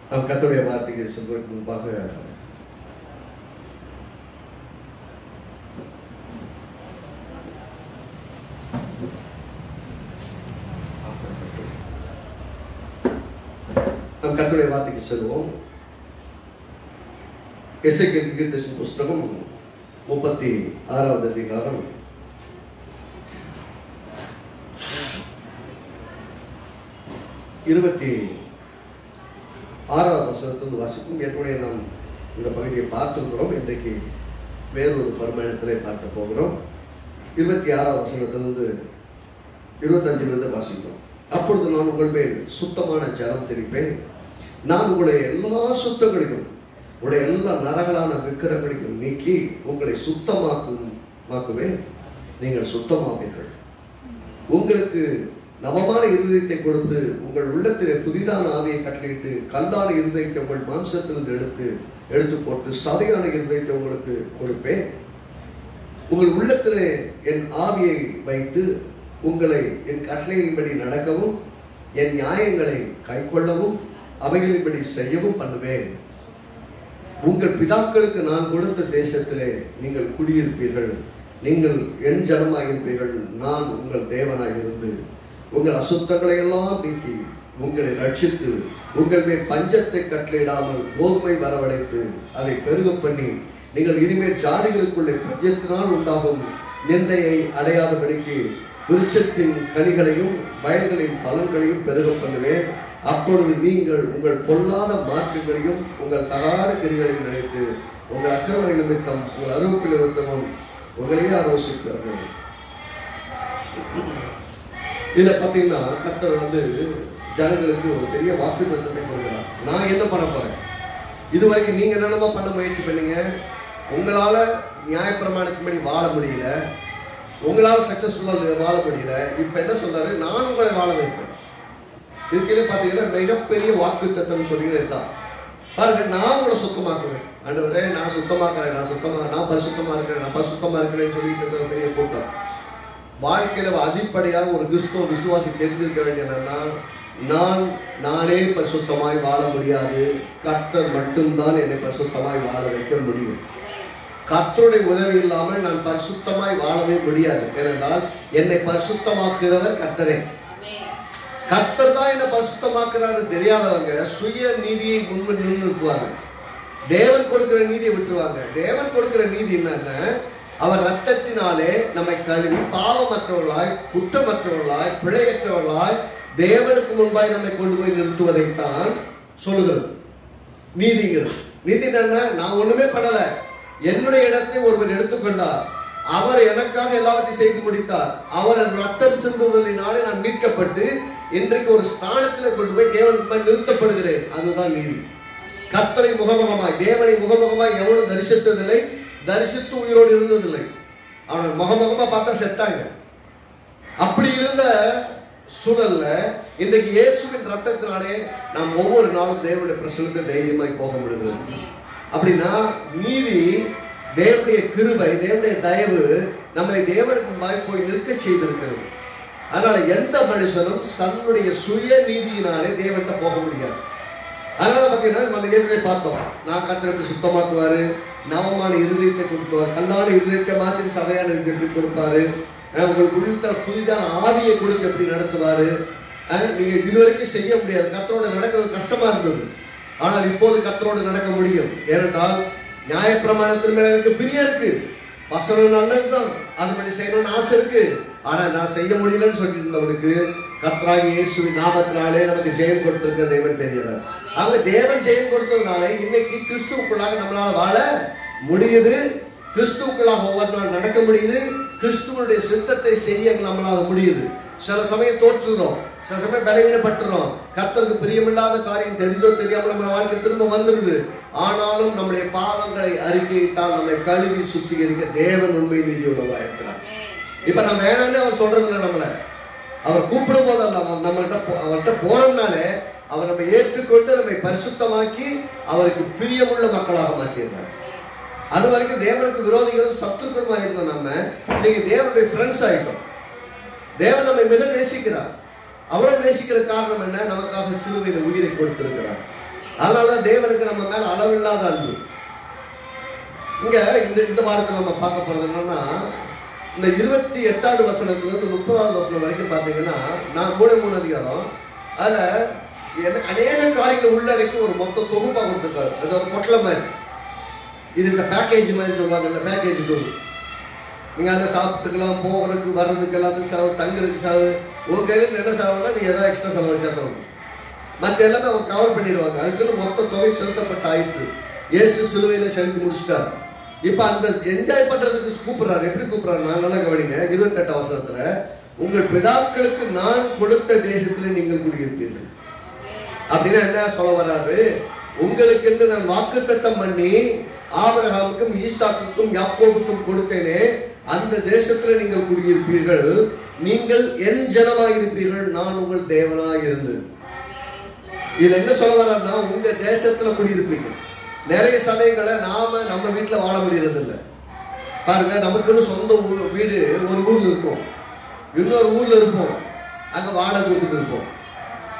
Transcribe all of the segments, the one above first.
நாம் கர்த்தருடைய வார்த்தைக்கு சொல்வதற்கு முன்பாக நாம் கர்த்தருடைய வார்த்தைக்கு செல்வோம். எசேக்கியேல் தீர்க்கதரிசி புஸ்தகம் 36வது அதிகாரம் 26வது வசனத்திலிருந்து வாசிக்கும். ஏற்கனவே நாம் இந்த பகுதியை பார்த்திருக்கிறோம். இன்றைக்கு வேறொரு பரிமாணத்திலே பார்க்க போகிறோம். 26வது வசனத்திலிருந்து 25லிருந்து வாசிக்கிறோம். அப்பொழுது நான் உங்கள் மேல் சுத்தமான ஜலம் தெளிப்பேன். நான் உங்களுடைய எல்லா சுத்தங்களையும் உடைய எல்லா நரகலான விக்கிரங்களையும் நீக்கி உங்களை சுத்தமாக்குவேன். நீங்கள் சுத்தமாவீர்கள். உங்களுக்கு நவமான இருதயத்தை கொடுத்து உங்கள் உள்ளத்திலே புதிதான ஆவியை கட்டளையிட்டு கல்லான இருதயத்தை உங்கள் மாம்சத்திலிருந்து எடுத்து போட்டு சதையான இருதயத்தை உங்களுக்கு கொடுப்பேன். உங்கள் உள்ளத்திலே என் ஆவியை வைத்து உங்களை என் கட்டளையின்படி நடக்கவும் என் நியாயங்களை கைக்கொள்ளவும் அவைகளின்படி செய்யவும் பண்ணுவேன். உங்கள் பிதாக்களுக்கு நான் கொடுத்த தேசத்திலே நீங்கள் குடியிருப்பீர்கள். நீங்கள் என் ஜனமாயிருப்பீர்கள். நான் உங்கள் தேவனாய் இருந்து உங்கள் அசுத்தங்களை எல்லாம் நீக்கி உங்களை ரட்சித்து உங்கள் மேல் பஞ்சத்தை கட்டளையிடாமல் கோதுமை வரவழைத்து அதை பெருக பண்ணி நீங்கள் இனிமேல் ஜாதிகளுக்குள்ளே பஞ்சத்தினால் உண்டாகும் நிந்தையை அடையாதபடிக்கு விருட்சத்தின் கனிகளையும் வயல்களின் பலன்களையும் பெருக பண்ணுவேன். அப்பொழுது நீங்கள் உங்கள் பொல்லாத மார்க்கங்களையும் உங்கள் தகாத கிரிகளையும் நினைத்து உங்கள் அக்கிரம நிமித்தம் உங்கள் அருவப்பு நிமித்தமும் உங்களையே ஆலோசித்தார்கள். இதில் பார்த்தீங்கன்னா கர்த்தர் ஜனங்களுக்கு ஒரு பெரிய வாக்குத்தத்தத்தை கொடுக்கிறார். நான் என்ன பண்ண போறேன்? இதுவரைக்கும் நீங்க என்னென்னமோ பண்ண முயற்சி பண்ணீங்க. உங்களால நியாயப்பிரமாணத்தின்படி வாழ முடியல, உங்களால் சக்சஸ்ஃபுல்லாக வாழ முடியல. இப்ப என்ன சொல்றாரு? நான் உங்களை வாழ வைப்பேன். இதுக்கே பார்த்தீங்கன்னா மிகப்பெரிய வாக்குத்தத்தம் சொல்லிதான் பாருங்க. நான் உங்களை சுத்தமாக்குவேன். ஆண்டவரே நான் சுத்தமாக்குறேன், நான் பரிசுத்தமா இருக்கிறேன்னு சொல்லிட்டு இருக்கிற பெரிய கூட்டம். வாழ்க்கையில அடிப்படையாக ஒரு கிறிஸ்தவ விசுவாசி தெரிஞ்சிருக்க வேண்டியதுன்னா, நானே பரிசுத்தமாய் வாழ முடியாது. கர்த்தர் மட்டும்தான் என்னை பரிசுத்தமாய் வாழ வைக்க முடியும். கர்த்தருடைய உதவி இல்லாமல் நான் பரிசுத்தமாய் வாழவே முடியாது. ஏனென்றால் என்னை பரிசுத்தமாக்குகிறவர் கர்த்தரே. கர்த்தர் தான் என்னை பரிசுத்தமாக்குறாரு தெரியாதவங்க சுய நீதியை முன்னிட்டு நிறுத்துவாங்க. தேவன் கொடுக்கிற நீதியை விட்டுருவாங்க. தேவன் கொடுக்கிற நீதி என்னன்னா, அவர் ரத்தத்தினாலே நம்மை கழுவி பாவமற்றவர்களாய் குற்றமற்றவர்களாய் பிழையற்றவர்களாய் தேவனுக்கு முன்பாய் நம்மை கொண்டு போய் நிறுத்துவதைத்தான் சொல்லுகிறது நீதிங்கிறது. நீதி என்ன? நான் ஒண்ணுமே பண்ணல, என்னுடைய இடத்தை ஒருவர் எடுத்துக்கொண்டார், அவர் எனக்காக எல்லாவற்றையும் செய்து முடித்தார், அவர் ரத்தம் சிந்துவதனாலே நான் மீட்கப்பட்டு இன்றைக்கு ஒரு ஸ்தானத்தில் கொண்டு போய் தேவனுக்கு நிறுத்தப்படுகிறேன். அதுதான் நீதி. கர்த்தரை முகமுகமாய் தேவனை முகமுகமாய் எவனும் தரிசித்ததில்லை, தரிசித்து உயிரோடு இருந்ததில்லை. அவனை முகமுகமா பார்த்தா செத்தாங்க. அப்படி இருந்த சூழல்ல இன்றைக்கு இயேசுவின் ரத்தத்தினாலே நாம் ஒவ்வொரு நாளும் தேவனுடைய பிரசன்னத்தில் தைரியமாய் போக முடிகிறது. அப்படின்னா நீதி, தேவனுடைய கிருபை, தேவனுடைய தயவு நம்மை தேவனுக்கு முன்பாய் போய் நிற்க செய்திருக்கிறது. அதனால எந்த மனுஷனும் தன்னுடைய சுய நீதியினாலே தேவன்கிட்ட போக முடியாது. அதனால பார்த்தீங்கன்னா நம்ம ஏற்கனவே பார்த்தோம், நான் கர்த்தருக்கு சுத்தமாக்குவாரு, நவமான இருதயத்தை கொடுத்துவார், கல்லான இருதயத்தை மாற்றி சதையான இருதயத்தை எப்படி கொடுப்பாரு, உங்களுக்கு உள்ளத்தில் புதிதான ஆவியை கொடுத்து எப்படி நடத்துவாரு. நீங்க இதுவரைக்கும் செய்ய முடியாது, கர்த்தரோட நடக்கிறது கஷ்டமா இருந்தது. ஆனால் இப்போது கர்த்தரோடு நடக்க முடியும். ஏனென்றால் நியாயப்பிரமாணத்தின் மேல எனக்கு பிரியம் இருக்கு, வசனம் நல்லதுதான், அதுபடி செய்யணும்னு ஆசை இருக்கு. ஆனா நான் செய்ய முடியலன்னு சொல்லிட்டு இருந்தவனுக்கு கர்த்தராகிய இயேசுவின் நாமத்தினாலே நமக்கு ஜெயம் கொடுத்திருக்க தேவன் பெரியவர். அவங்க தேவன் ஜெயம் கொடுத்ததுனால இன்னைக்கு கிறிஸ்துவுக்குள்ளாக நம்மளால வாழ முடியுது. கிறிஸ்துவுக்குள்ளாக ஒவ்வொரு நாள் நடக்க முடியுது. கிறிஸ்துவனுடைய சித்தத்தை செய்ய நம்மளால முடியுது. சில சமயம் தோற்றுறோம், சில சமயம் பலவீனப்பட்டுறோம், கர்த்தருக்கு பிரியமில்லாத காரியம் தெரிஞ்சோ தெரியாமல் நம்ம வாழ்க்கை திரும்ப வந்துடுது. ஆனாலும் நம்முடைய பாவங்களை அறிக்கையிட்டால் நம்மை கழுவி சுத்திகரிக்க தேவன் உண்மை நீதி உள்ளவராக இருக்கிறார். இப்ப நம்ம வேணான்னு அவர் சொல்றது இல்லை, நம்மள அவர் கூப்பிடும் போது அவர்கிட்ட போறோம்னாலே அவர் நம்ம ஏற்றுக்கொண்டு நம்மை பரிசுத்தமாக்கி அவருக்கு பிரியமுள்ள மக்களாக மாற்றிடுறார். அது வரைக்கும் தேவனுக்கு விரோதிகளும் சத்துருக்களுமா இருந்தோம். நம்ம இன்னைக்கு தேவனுடைய ஃப்ரெண்ட்ஸ் ஆகிட்டோம். தேவன் நம்மை மிக நேசிக்கிறார். அவ்வளவு நேசிக்கிற காரணம் என்ன? நமக்காக சிலுவையில் உயிரை கொடுத்திருக்கிறார். அதனாலதான் தேவனுக்கு நம்ம மேல அளவில்லாத அன்பு. இங்க இந்த வாரத்தில் நம்ம பார்க்க போறது என்னன்னா, இந்த 28வது வசனத்திலிருந்து 30வது வசனம் வரைக்கும் பார்த்தீங்கன்னா, நான் 3 அதிகாரம், அதுல அநேக காரியங்களை உள்ளடக்கி ஒரு மொத்த தொகுப்பா கொடுத்துருக்காரு. அது ஒரு பொட்டலை மாதிரி. இது இந்த பேக்கேஜ் மாதிரி சொல்லுவாங்க, இல்லை பேக்கேஜ் டூர். நீங்க அதில் சாப்பிட்டுக்கலாம், போகிறதுக்கு வர்றதுக்கு எல்லாத்துக்கும் செலவு, தங்குறதுக்கு செலவு. உங்க கையில் என்ன செலவுனா நீங்க ஏதாவது எக்ஸ்ட்ரா செலவு சேர்த்தணும். மற்ற எல்லாமே அவங்க கவர் பண்ணிடுவாங்க. அதுக்குன்னு மொத்த தொகை செலுத்தப்பட்ட ஆயிற்று. இயேசு சிலுவையில செலுத்தி முடிச்சுட்டார். இப்ப அந்த என்ஜாய் பண்றதுக்கு கூப்பிடுறாரு. எப்படி கூப்பிடுறாரு? நான் நல்லா கவனிங்க. 28 வசனத்துல, உங்கள் பிதாக்களுக்கு நான் கொடுத்த தேசத்துல நீங்கள் குடியிருப்பீர்கள். அப்படின்னா என்ன சொல்ல வர்றாரு? உங்களுக்கு என்று நான் வாக்குத்தத்தம் பண்ணி ஆபிரகாமுக்கும் ஈசாக்குக்கும் யாக்கோபுக்கும் கொடுத்தேனே, அந்த தேசத்துல நீங்கள் குடியிருப்பீர்கள். நீங்கள் என் ஜனமாய் இருப்பீர்கள், நான் உங்கள் தேவனாய் இருந்து. இதுல என்ன சொல்ல வர்றாருன்னா, உங்க தேசத்துல குடியிருப்பீங்க. நிறைய சமயங்களை நாம நம்ம வீட்டுல வாழ முடியறது இல்லை. பாருங்க, நமக்குன்னு சொந்த வீடு ஒரு ஊர்ல இருக்கும், இன்னொரு ஊர்ல இருப்போம், அங்க வாடகை கொடுத்துட்டு இருப்போம்.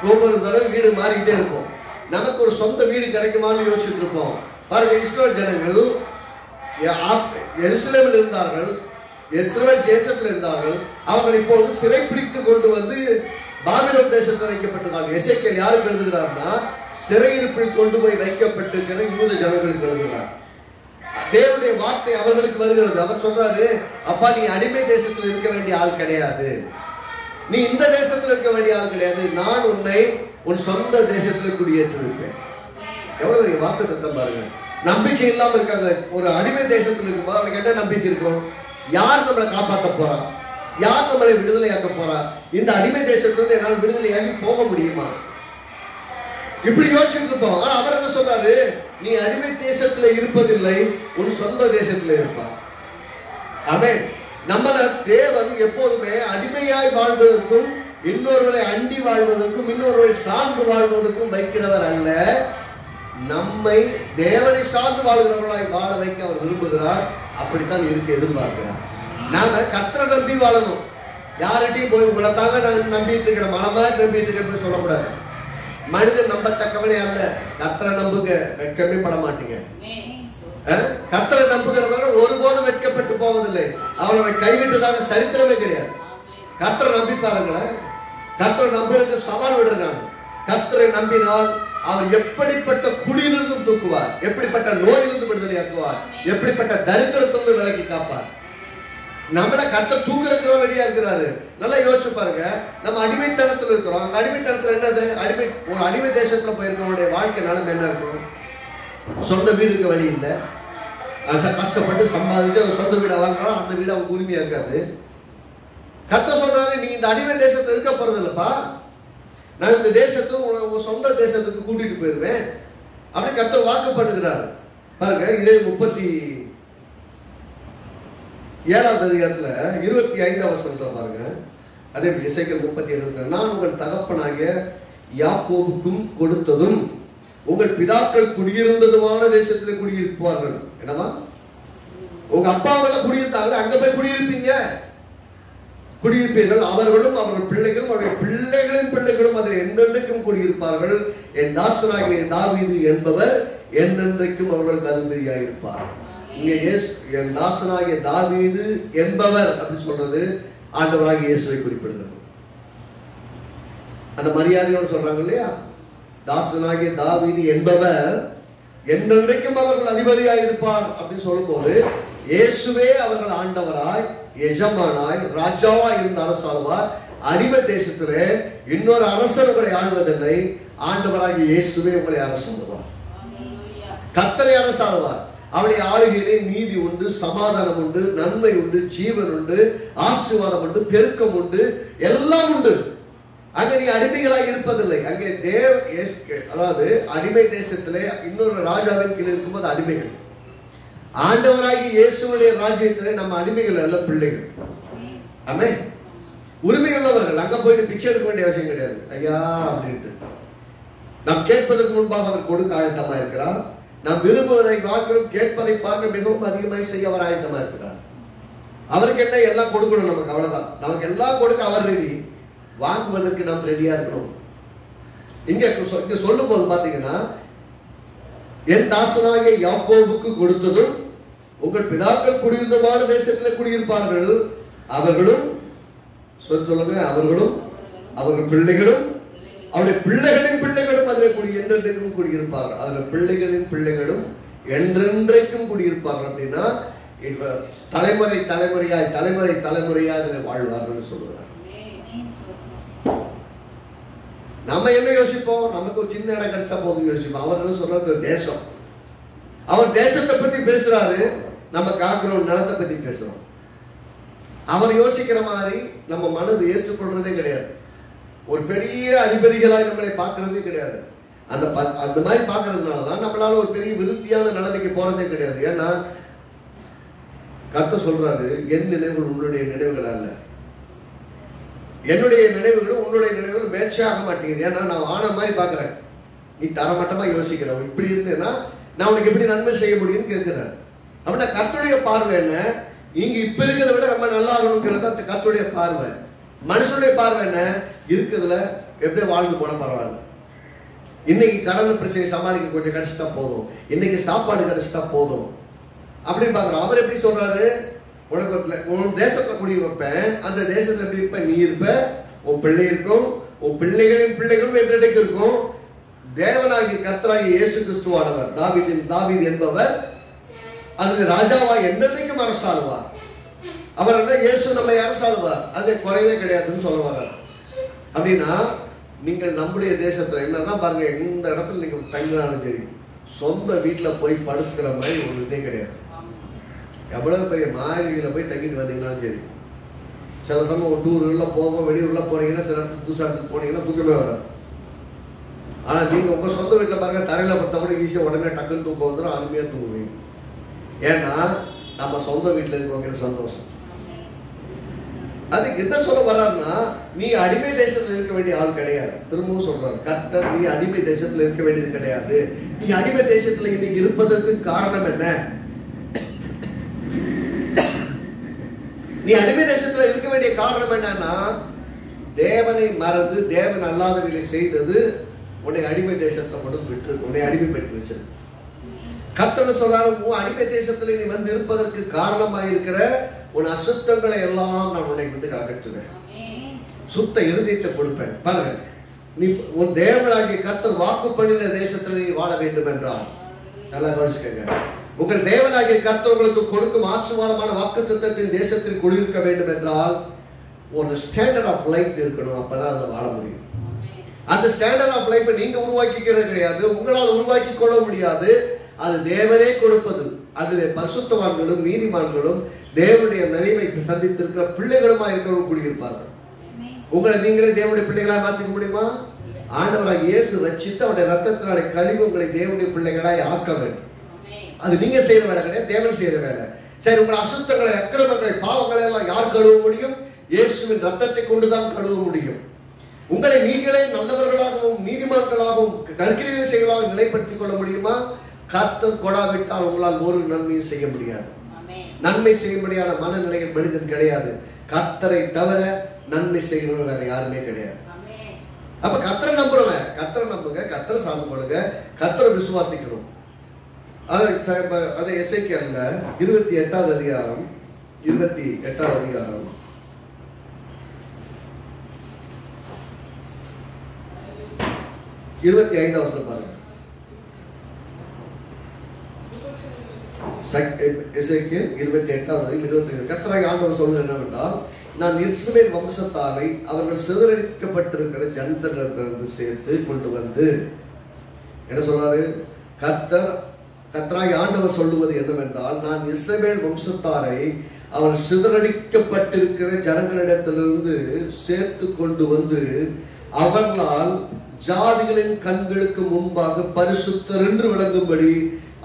ஒவ்வொரு தடவை வீடு மாறிக்கிட்டே இருக்கும். நமக்கு ஒரு சொந்த வீடு கிடைக்குமான்னு யோசிச்சுட்டு இருப்போம். பாருங்க, இஸ்ரவேல் ஜனங்கள் எருசலேமில் இருந்தார்கள், இஸ்ரவேல் தேசத்தில் இருந்தார்கள். அவர்கள் இப்பொழுது சிறைப்பிடித்து கொண்டு வந்து பாபிலோன் தேசத்தில் வைக்கப்பட்டிருக்காங்க. எசேக்கியேல் யாருக்கு எழுதுகிறார்னா, சிறையிருப்பில் கொண்டு போய் வைக்கப்பட்டிருக்கிற யூத ஜனங்களுக்கு எழுதுகிறார். தேவனுடைய வார்த்தை அவர்களுக்கு வருகிறது. அவர் சொல்றாரு, அப்பா நீ அடிமை தேசத்தில் இருக்க வேண்டிய ஆள் கிடையாது, நீ இந்த தேசத்தில் இருக்க வேண்டிய ஆள் கிடையாது, நான் உன்னை உன் சொந்த தேசத்தில் குடியேற்றிருப்பேன். எவ்வளவு வாக்கு தத்தம் பாருங்க. நம்பிக்கை இல்லாம இருக்காங்க. ஒரு அடிமை தேசத்தில் இருக்கும்போது அவனுக்கு என்ன நம்பிக்கை இருக்கும்? யார் நம்மளை காப்பாற்ற போறா? யார் நம்மளை விடுதலையாக்க போறா? இந்த அடிமை தேசத்திலிருந்து என்னால் விடுதலையாகி போக முடியுமா? இப்படி யோசிச்சுட்டு இருப்போம். ஆனா அவர் என்ன சொல்றாரு? நீ அடிமை தேசத்துல இருப்பதில்லை, உன் சொந்த தேசத்துல இருப்பா. ஆமென். நம்மள தேவன் எப்போதுமே அடிமையாய் வாழ்வதற்கும், இன்னொருவரை அண்டி வாழ்வதற்கும், இன்னொருவரை சார்ந்து வாழ்வதற்கும் வைக்கிறவர் அல்ல. நம்மை தேவனை சார்ந்து வாழ்கிறவர்களாய் வாழ வைக்க அவர் விரும்புகிறார். அப்படித்தான் இருக்க எதிர்பார்க்கிறார். நாங்க கர்த்தரை நம்பி வாழணும். யார்கிட்டையும் போய் உங்களை தாங்க நான் நம்பிட்டு இருக்கிறேன், மலை மாதிரி நம்பிட்டு இருக்கிறேன்னு சொல்லக்கூடாது. மனிதன் நம்பத்தக்கவனே அல்ல. கர்த்தரை நம்புங்க, வெட்கமே பட மாட்டீங்க. கர்த்தரை நம்புகிறவர்கள் ஒருபோதும் வெட்கப்பட்டு போவதில்லை. அவனை கைவிட்டதாக சரித்திரமே கிடையாது. கர்த்தரை நம்பி பாருங்களேன். கர்த்தரை நம்புறதுக்கு சவால் விடுறாங்க. கர்த்தரை நம்பினால் அவர் எப்படிப்பட்ட குழியிலிருந்தும் தூக்குவார், எப்படிப்பட்ட நோயிலிருந்து விடுதலையாக்குவார், எப்படிப்பட்ட தரித்திரத்திலிருந்து விலக்கி காப்பார். நம்மள கர்த்தர் தூக்குறதுக்கு ரெடியா இருக்கிறாரு. நல்லா யோசிச்சு பாருங்க. நம்ம அடிமைத்தனத்தில் இருக்கிறோம். அந்த அடிமைத்தனத்தில் என்னது? ஒரு அடிமை தேசத்துல போயிருக்கவனுடைய வாழ்க்கை நிலைமை என்ன இருக்கும்? சொந்த வீடு இருக்க வழி இல்லை, கஷ்டப்பட்டு சம்பாதிச்சு அவங்க சொந்த வீடை வாங்குறான், அந்த வீடு அவங்க உரிமையா இருக்காது. கர்த்தர் சொல்றாரு, நீ இந்த அடிமை தேசத்துல இருக்க போறது இல்லப்பா, நான் இந்த தேசத்துக்கு உன் சொந்த தேசத்துக்கு கூட்டிட்டு போயிருவேன் அப்படி கர்த்தர் வாக்குப்படுகிறார். பாருங்க, இதே 37வது அதிகாரத்துல 25வது வசனத்துல பாருங்க. அதே எசேக்கியேல் 37 நான் உங்கள் தகப்பனாகிய யாக்கோபுக்கும் கொடுத்ததும் உங்கள் பிதாக்கள் குடியிருந்ததுமான தேசத்துல குடியிருப்பார்கள். என்னவா? உங்க அப்பாவெல்லாம் குடியிருந்தாங்க, அங்க போய் குடியிருப்பீங்க, குடியிருப்பீர்கள். அவர்களும் அவர்கள் பிள்ளைகளும் அவருடைய பிள்ளைகளின் பிள்ளைகளும் அதில் என்றென்றைக்கும் குடியிருப்பார்கள். என் தாசனாகிய தாவீது என்பவர் என்றென்றைக்கும் அவர்களுக்கு அதிபதியாயிருப்பார். இங்க என் தாசனாகிய தாவீது என்பவர் அப்படி சொல்றது ஆண்டவராகிய இயேசுவை குறிப்பிடுகிறது. அந்த மரியாதையோடு சொல்றாங்க இல்லையா? தாசனாகிய தாவீது என்பவர் என்றென்றைக்கும் அவர்கள் அதிபதியாயிருப்பார் அப்படின்னு சொல்லும்போது, இயேசுவே அவர்கள் ஆண்டவராய், எஜமானாய், ராஜாவாய் இருந்து அரசாழ்வார். அடிமை தேசத்திலே இன்னொரு அரசர் உங்களை ஆழ்வதில்லை, ஆண்டவராகிய இயேசுவே உங்களை அரசாழ்வார். கர்த்தரை அரசாழ்வார். அவருடைய ஆளுகையிலே நீதி உண்டு, சமாதானம் உண்டு, நன்மை உண்டு, ஜீவன் உண்டு, ஆசீர்வாதம் உண்டு, பெருக்கம் உண்டு, எல்லாம் உண்டு. அங்க நீ அடிமைகளாக இருப்பதில்லை. அங்கே அதாவது அடிமை தேசத்திலே இன்னொரு ராஜாவின் கீழ் இருக்கும்போது அடிமைகள். ஆண்டவராகி இயேசுவுடைய ராஜ்யத்திலே நம்ம அடிமைகள் அல்ல, பிள்ளைகள். ஆமென். உரிமை உள்ளவர்கள். அங்க போயிட்டு பிச்சை எடுக்க வேண்டிய அவசியம் கிடையாது. ஐயா அப்படின்ட்டு நாம் கேட்பதற்கு முன்பாக அவர் கொடுக்க ஆயத்தமா இருக்கிறார். நாம் விரும்புவதை பார்க்கிறோம், கேட்பதை பார்க்க மிகவும் அதிகமாய் செய்ய அவர் ஆயத்தமா இருக்கிறார். அவருக்கு என்ன எல்லாம் கொடுக்கணும் நமக்கு, அவ்வளவுதான். நமக்கு எல்லாம் கொடுக்க அவர் ரெடி, வாங்குவதற்கு நாம் ரெடியா இருக்கணும். இங்க சொல்லும் போது பாத்தீங்கன்னா, என் தாசனாகிய யாக்கோபுக்கு கொடுத்ததும் உங்கள் பிதாக்கள் குடியிருந்தமான தேசத்தில் குடியிருப்பார்கள், அவர்களும் சொல்லுங்க, அவர்களும் அவர்கள் பிள்ளைகளும் அவருடைய பிள்ளைகளின் பிள்ளைகளும் அதில் என்றென்றைக்கும் குடியிருப்பார்கள். அதில் பிள்ளைகளின் பிள்ளைகளும் என்றென்றைக்கும் குடியிருப்பார்கள். அப்படின்னா தலைமுறை தலைமுறையாய் தலைமுறை தலைமுறையாய் அதில் வாழ்வார்கள் சொல்லுவாங்க. நம்ம என்ன யோசிப்போம், நமக்கு ஒரு சின்ன இடம் கிடைச்சா போதும் யோசிப்போம். அவர் என்ன சொல்றது, தேசம். அவர் தேசத்தை பத்தி பேசுறாரு, நம்ம காக்கிறோம் நிலத்தை பத்தி பேசுறோம். அவர் யோசிக்கிற மாதிரி நம்ம மனது ஏற்றுக்கொள்றதே கிடையாது. ஒரு பெரிய அதிபதிகளாய் நம்மளை பார்க்கறதே கிடையாது. அந்த மாதிரி பார்க்கறதுனாலதான் நம்மளால ஒரு பெரிய விருத்தியான நிலைமைக்கு போறதே கிடையாது. ஏன்னா கர்த்தர் சொல்றாரு, என் நினைவுகள் உன்னுடைய நினைவுகள் அல்ல, என்னுடைய நினைவுகளும் உன்னுடைய நினைவுகளும் மேட்சே ஆக மாட்டேங்குது. ஏன்னா நான் ஆன மாதிரி பார்க்குறேன், நீ தரமட்டமா யோசிக்கிற. இப்படி இருந்தேன்னா நான் உனக்கு எப்படி நன்மை செய்ய முடியும்னு கேட்கிறேன். அப்படின்னா கர்த்தருடைய பார்வை என்ன, இங்க இப்ப இருக்கிறத விட ரொம்ப நல்லா இருக்கணுங்கிறது கர்த்தருடைய பார்வை. மனுஷனுடைய பார்வை என்ன, இருக்கிறதுல எப்படியோ வாழ்ந்து போன பரவாயில்ல, இன்னைக்கு கடவுள் பிரச்சனை சமாளிக்க கொஞ்சம் கிடைச்சிட்டா போதும், இன்னைக்கு சாப்பாடு கிடைச்சிட்டா போதும் அப்படின்னு பாக்குறோம். அவர் எப்படி சொல்றாரு, உனக்கு உன் தேசத்துல குடி வைப்பேன், அந்த தேசத்துல எப்படி இருப்ப, நீ இருப்ப, உன் பிள்ளை இருக்கும், உன் பிள்ளைகளின் பிள்ளைகளும் என்றைக்கு இருக்கும். தேவனாகிய கர்த்தராகிய இயேசு கிறிஸ்துவானவர், தாவீது என்பவர் அதுல ராஜாவாய் என்றைக்கும் அரசாளுவார். அவர் என்ன, இயேசு நம்மை அரசாளுவார், அது குறைவே கிடையாதுன்னு சொல்ல வர்றார். அப்படின்னா நீங்கள் நம்முடைய தேசத்துல என்னதான் பாருங்க, எந்த இடத்துல நீங்க தங்கினாலும் சரி, சொந்த வீட்டுல போய் படுக்கிற மாதிரி ஒரு இதே கிடையாது. எவ்வளவு பெரிய மாளிகையில போய் தங்கிட்டு வந்தீங்கன்னாலும் சரி, சில சமயம் ஒரு டூர்ல போவோம், வெளியூர்ல போனீங்கன்னா சில இடத்துக்கு புதுசா இடத்துக்கு போனீங்கன்னா தூக்கமே வராது. ஆனா நீங்க உங்க சொந்த வீட்டுல பாருங்க, தரையில படுத்தா கூட ஈஸியா உடனே டக்குன்னு தூக்கம் வந்துடும், அருமையா தூங்குவீங்க. ஏன்னா நம்ம சொந்த வீட்டுல இருக்கவங்க சந்தோஷம். அதுக்கு என்ன சொல்ல வர்றாருன்னா, நீ அடிமை தேசத்துல இருக்க வேண்டிய ஆள் கிடையாது. திரும்பவும் சொல்றாரு கர்த்தர், நீ அடிமை தேசத்துல இருக்க வேண்டியது கிடையாது. நீ அடிமை தேசத்துல இன்னைக்கு இருப்பதற்கு காரணம் என்ன, நீ அடிமை தேசத்துல இருக்க வேண்டிய காரணம் என்னன்னா, தேவனை மறந்து தேவன் அல்லாதவர்களை செய்தது உன்னை அடிமை தேசத்துல மட்டும் விட்டு உன்னை அடிமைப்படுத்தி வச்சது. கர்த்தர் சொல்றாரு, உன் அடிமை தேசத்துல நீ வந்து இருப்பதற்கு காரணமா இருக்கிற உன் அசுத்தங்களை எல்லாம் நான் உன்னை விட்டு அகற்றுவேன், சுத்த இருதயத்தை கொடுப்பேன். பாருங்க, நீ உன் தேவனாகிய கர்த்தர் வாக்கு பண்ணின தேசத்துல நீ வாழ வேண்டும் என்றால், நல்லா கவனிச்சுக்கங்க, உங்கள் தேவனாகிய கர்த்தர் உங்களுக்கு கொடுக்கும் ஆசீர்வாதமான வாக்குத்தத்தத்தின் தேசத்தில் குடியிருக்க வேண்டும் என்றால் ஒரு ஸ்டாண்டர்ட் ஆஃப் லைஃப் இருக்கணும். அப்பதான் அதுல வாழ முடியும். அந்த ஸ்டாண்டர்ட் ஆஃப் லைஃபை நீங்க உருவாக்கிக்கிறது கிடையாது, உங்களால் உருவாக்கி கொள்ள முடியாது. அது தேவனே கொடுப்பது. அதுல பரிசுத்தவான்களும் நீதிமான்களும் தேவனுடைய நிறைவை சந்தித்திருக்கிற பிள்ளைகளுமா இருக்கவும் குடியிருப்பார்கள். உங்களை நீங்களே தேவனுடைய பிள்ளைகளாக மாற்றிக்க முடியுமா? ஆண்டவராக இயேசு ரட்சித்து அவருடைய ரத்தத்தினாலே கழுவி உங்களை தேவனுடைய பிள்ளைகளாய் ஆக்க வேண்டும். அது நீங்க செய்யற வேலை கிடையாது, தேவன் செய்யற வேலை. சரி, உங்கள் அசுத்தங்களை, அக்கிரமங்களை, பாவங்களை எல்லாம் யார் கழுவ முடியும்? இயேசுவின் ரத்தத்தை கொண்டுதான் கழுவ முடியும். உங்களை நீங்களே நல்லவர்களாகவும் நீதிமான்களாகவும் நற்கிரியை செய்யலாம் நிலைப்படுத்திக் கொள்ள முடியுமா? கர்த்தர் கொடாவிட்டால் உங்களால் ஒரு நன்மையும் செய்ய முடியாது. நன்மை செய்ய முடியாத மனநிலையில் மனிதன் கிடையாது. கர்த்தரை தவிர நன்மை செய்கிறவங்க வேற யாருமே கிடையாது. அப்ப கர்த்தரை நம்புறவங்க, கர்த்தரை நம்புங்க, கர்த்தரை சார்ந்து பண்ணுங்க, கர்த்தரை விசுவாசிக்கணும். அது எசேக்கியேல்ல 28வது அதிகாரம் 25வது வசனம் பாருங்க. எசேக்கியேல் 28:25. கர்த்தராகிய ஆண்டவர் சொல்வது என்னவென்றால், நான் இஸ்ரவேல் வம்சத்தாரை அவர்கள் சிதறடிக்கப்பட்டிருக்கிற ஜனத்திலிருந்து சேர்த்து கொண்டு வந்து, என்ன சொல்றாரு கர்த்தராகிய ஆண்டவர் சொல்லுவது என்னவென்றால், நான் இஸ்ரவேல் வம்சத்தாரை அவர் சிதறடிக்கப்பட்டிருக்கிற ஜனங்களிடத்திலிருந்து சேர்த்து கொண்டு வந்து அவர்களால் ஜாதிகளின் கண்களுக்கு முன்பாக பரிசுத்தர் என்று விளங்கும்படி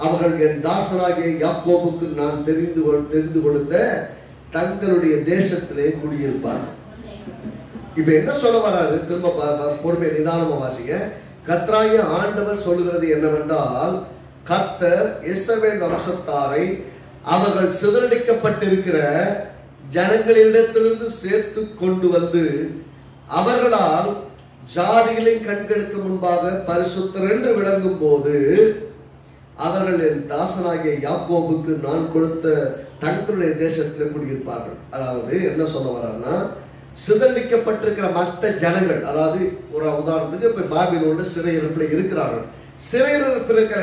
அவர்கள் என் தாசனாகிய யாக்கோபுக்கு நான் தெரிந்து கொடுத்த தங்களுடைய தேசத்திலே குடியிருப்பார். இப்ப என்ன சொல்ல வராரு? திரும்ப பொறுமை நிதானமா வாசிங்க. கர்த்தராகிய ஆண்டவர் சொல்லுகிறது என்னவென்றால், கர்த்தர் இஸ்ரவேல் வம்சத்தாரை அவர்கள் சிதறடிக்கப்பட்டிருக்கிற ஜனங்களிடத்திலிருந்து சேர்த்து கொண்டு வந்து அவர்களால் ஜாதிகளின் கண்களுக்கு முன்பாக பரிசுத்தர் என்று விளங்கும் போது அவர்கள் என் தாசனாகிய யாக்கோபுக்கு நான் கொடுத்த தங்களுடைய தேசத்தில் குடியிருப்பார்கள். அதாவது என்ன சொல்ல வர்றாருன்னா, சிதறடிக்கப்பட்டிருக்கிற மற்ற ஜனங்கள், அதாவது ஒரு உதாரணத்துக்கு இப்ப பாபிலோன்ல சிறையிருப்பில் இருக்கிறார்கள். சிறையிருப்பில் இருக்கிற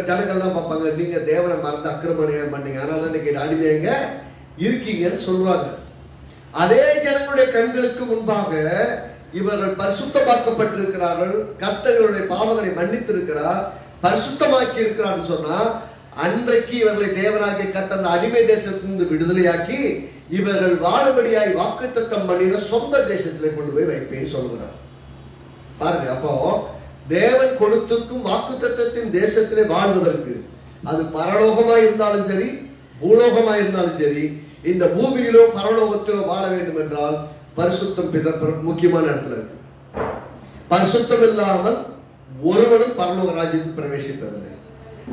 ஜனங்கள்லாம் பார்ப்பாங்க, நீங்க தேவனை மறந்து அக்கிரமணியம் பண்ணீங்க, அதனால நீங்க அடிமையங்க இருக்கீங்கன்னு சொல்லுவாங்க. அதே ஜனங்களுடைய கண்களுக்கு முன்பாக இவர்கள் பரிசுத்தமாக்கப்பட்டிருக்கிறார்கள், கர்த்தருடைய பாவங்களை மன்னித்திருக்கிறார், பரிசுத்தமாக்கி இருக்கிறார் சொன்னா, அன்றைக்கு இவர்களை தேவனாகிய கர்த்தர் அடிமை தேசத்திலிருந்து விடுதலையாக்கி இவர்கள் வாழும்படியாய் வாக்குத்தத்தம் பண்ணின சொந்த தேசத்திலே கொண்டு போய் வைப்பேன்னு சொல்லுகிறார். பாருங்க, அப்போ தேவன் கொடுத்துக்கும் வாக்குத்தத்தத்தின் தேசத்திலே வாழ்வதற்கு, அது பரலோகமாய் இருந்தாலும் சரி பூலோகமாய் இருந்தாலும் சரி, இந்த பூமியிலோ பரலோகத்திலோ வாழ வேண்டும் என்றால் பரிசுத்தம் முக்கியமான இடத்துல இருக்கு. பரிசுத்தம் இல்லாமல் ஒருவனும் பரலோக ராஜ்யத்தில் பிரவேசிப்பதில்லை.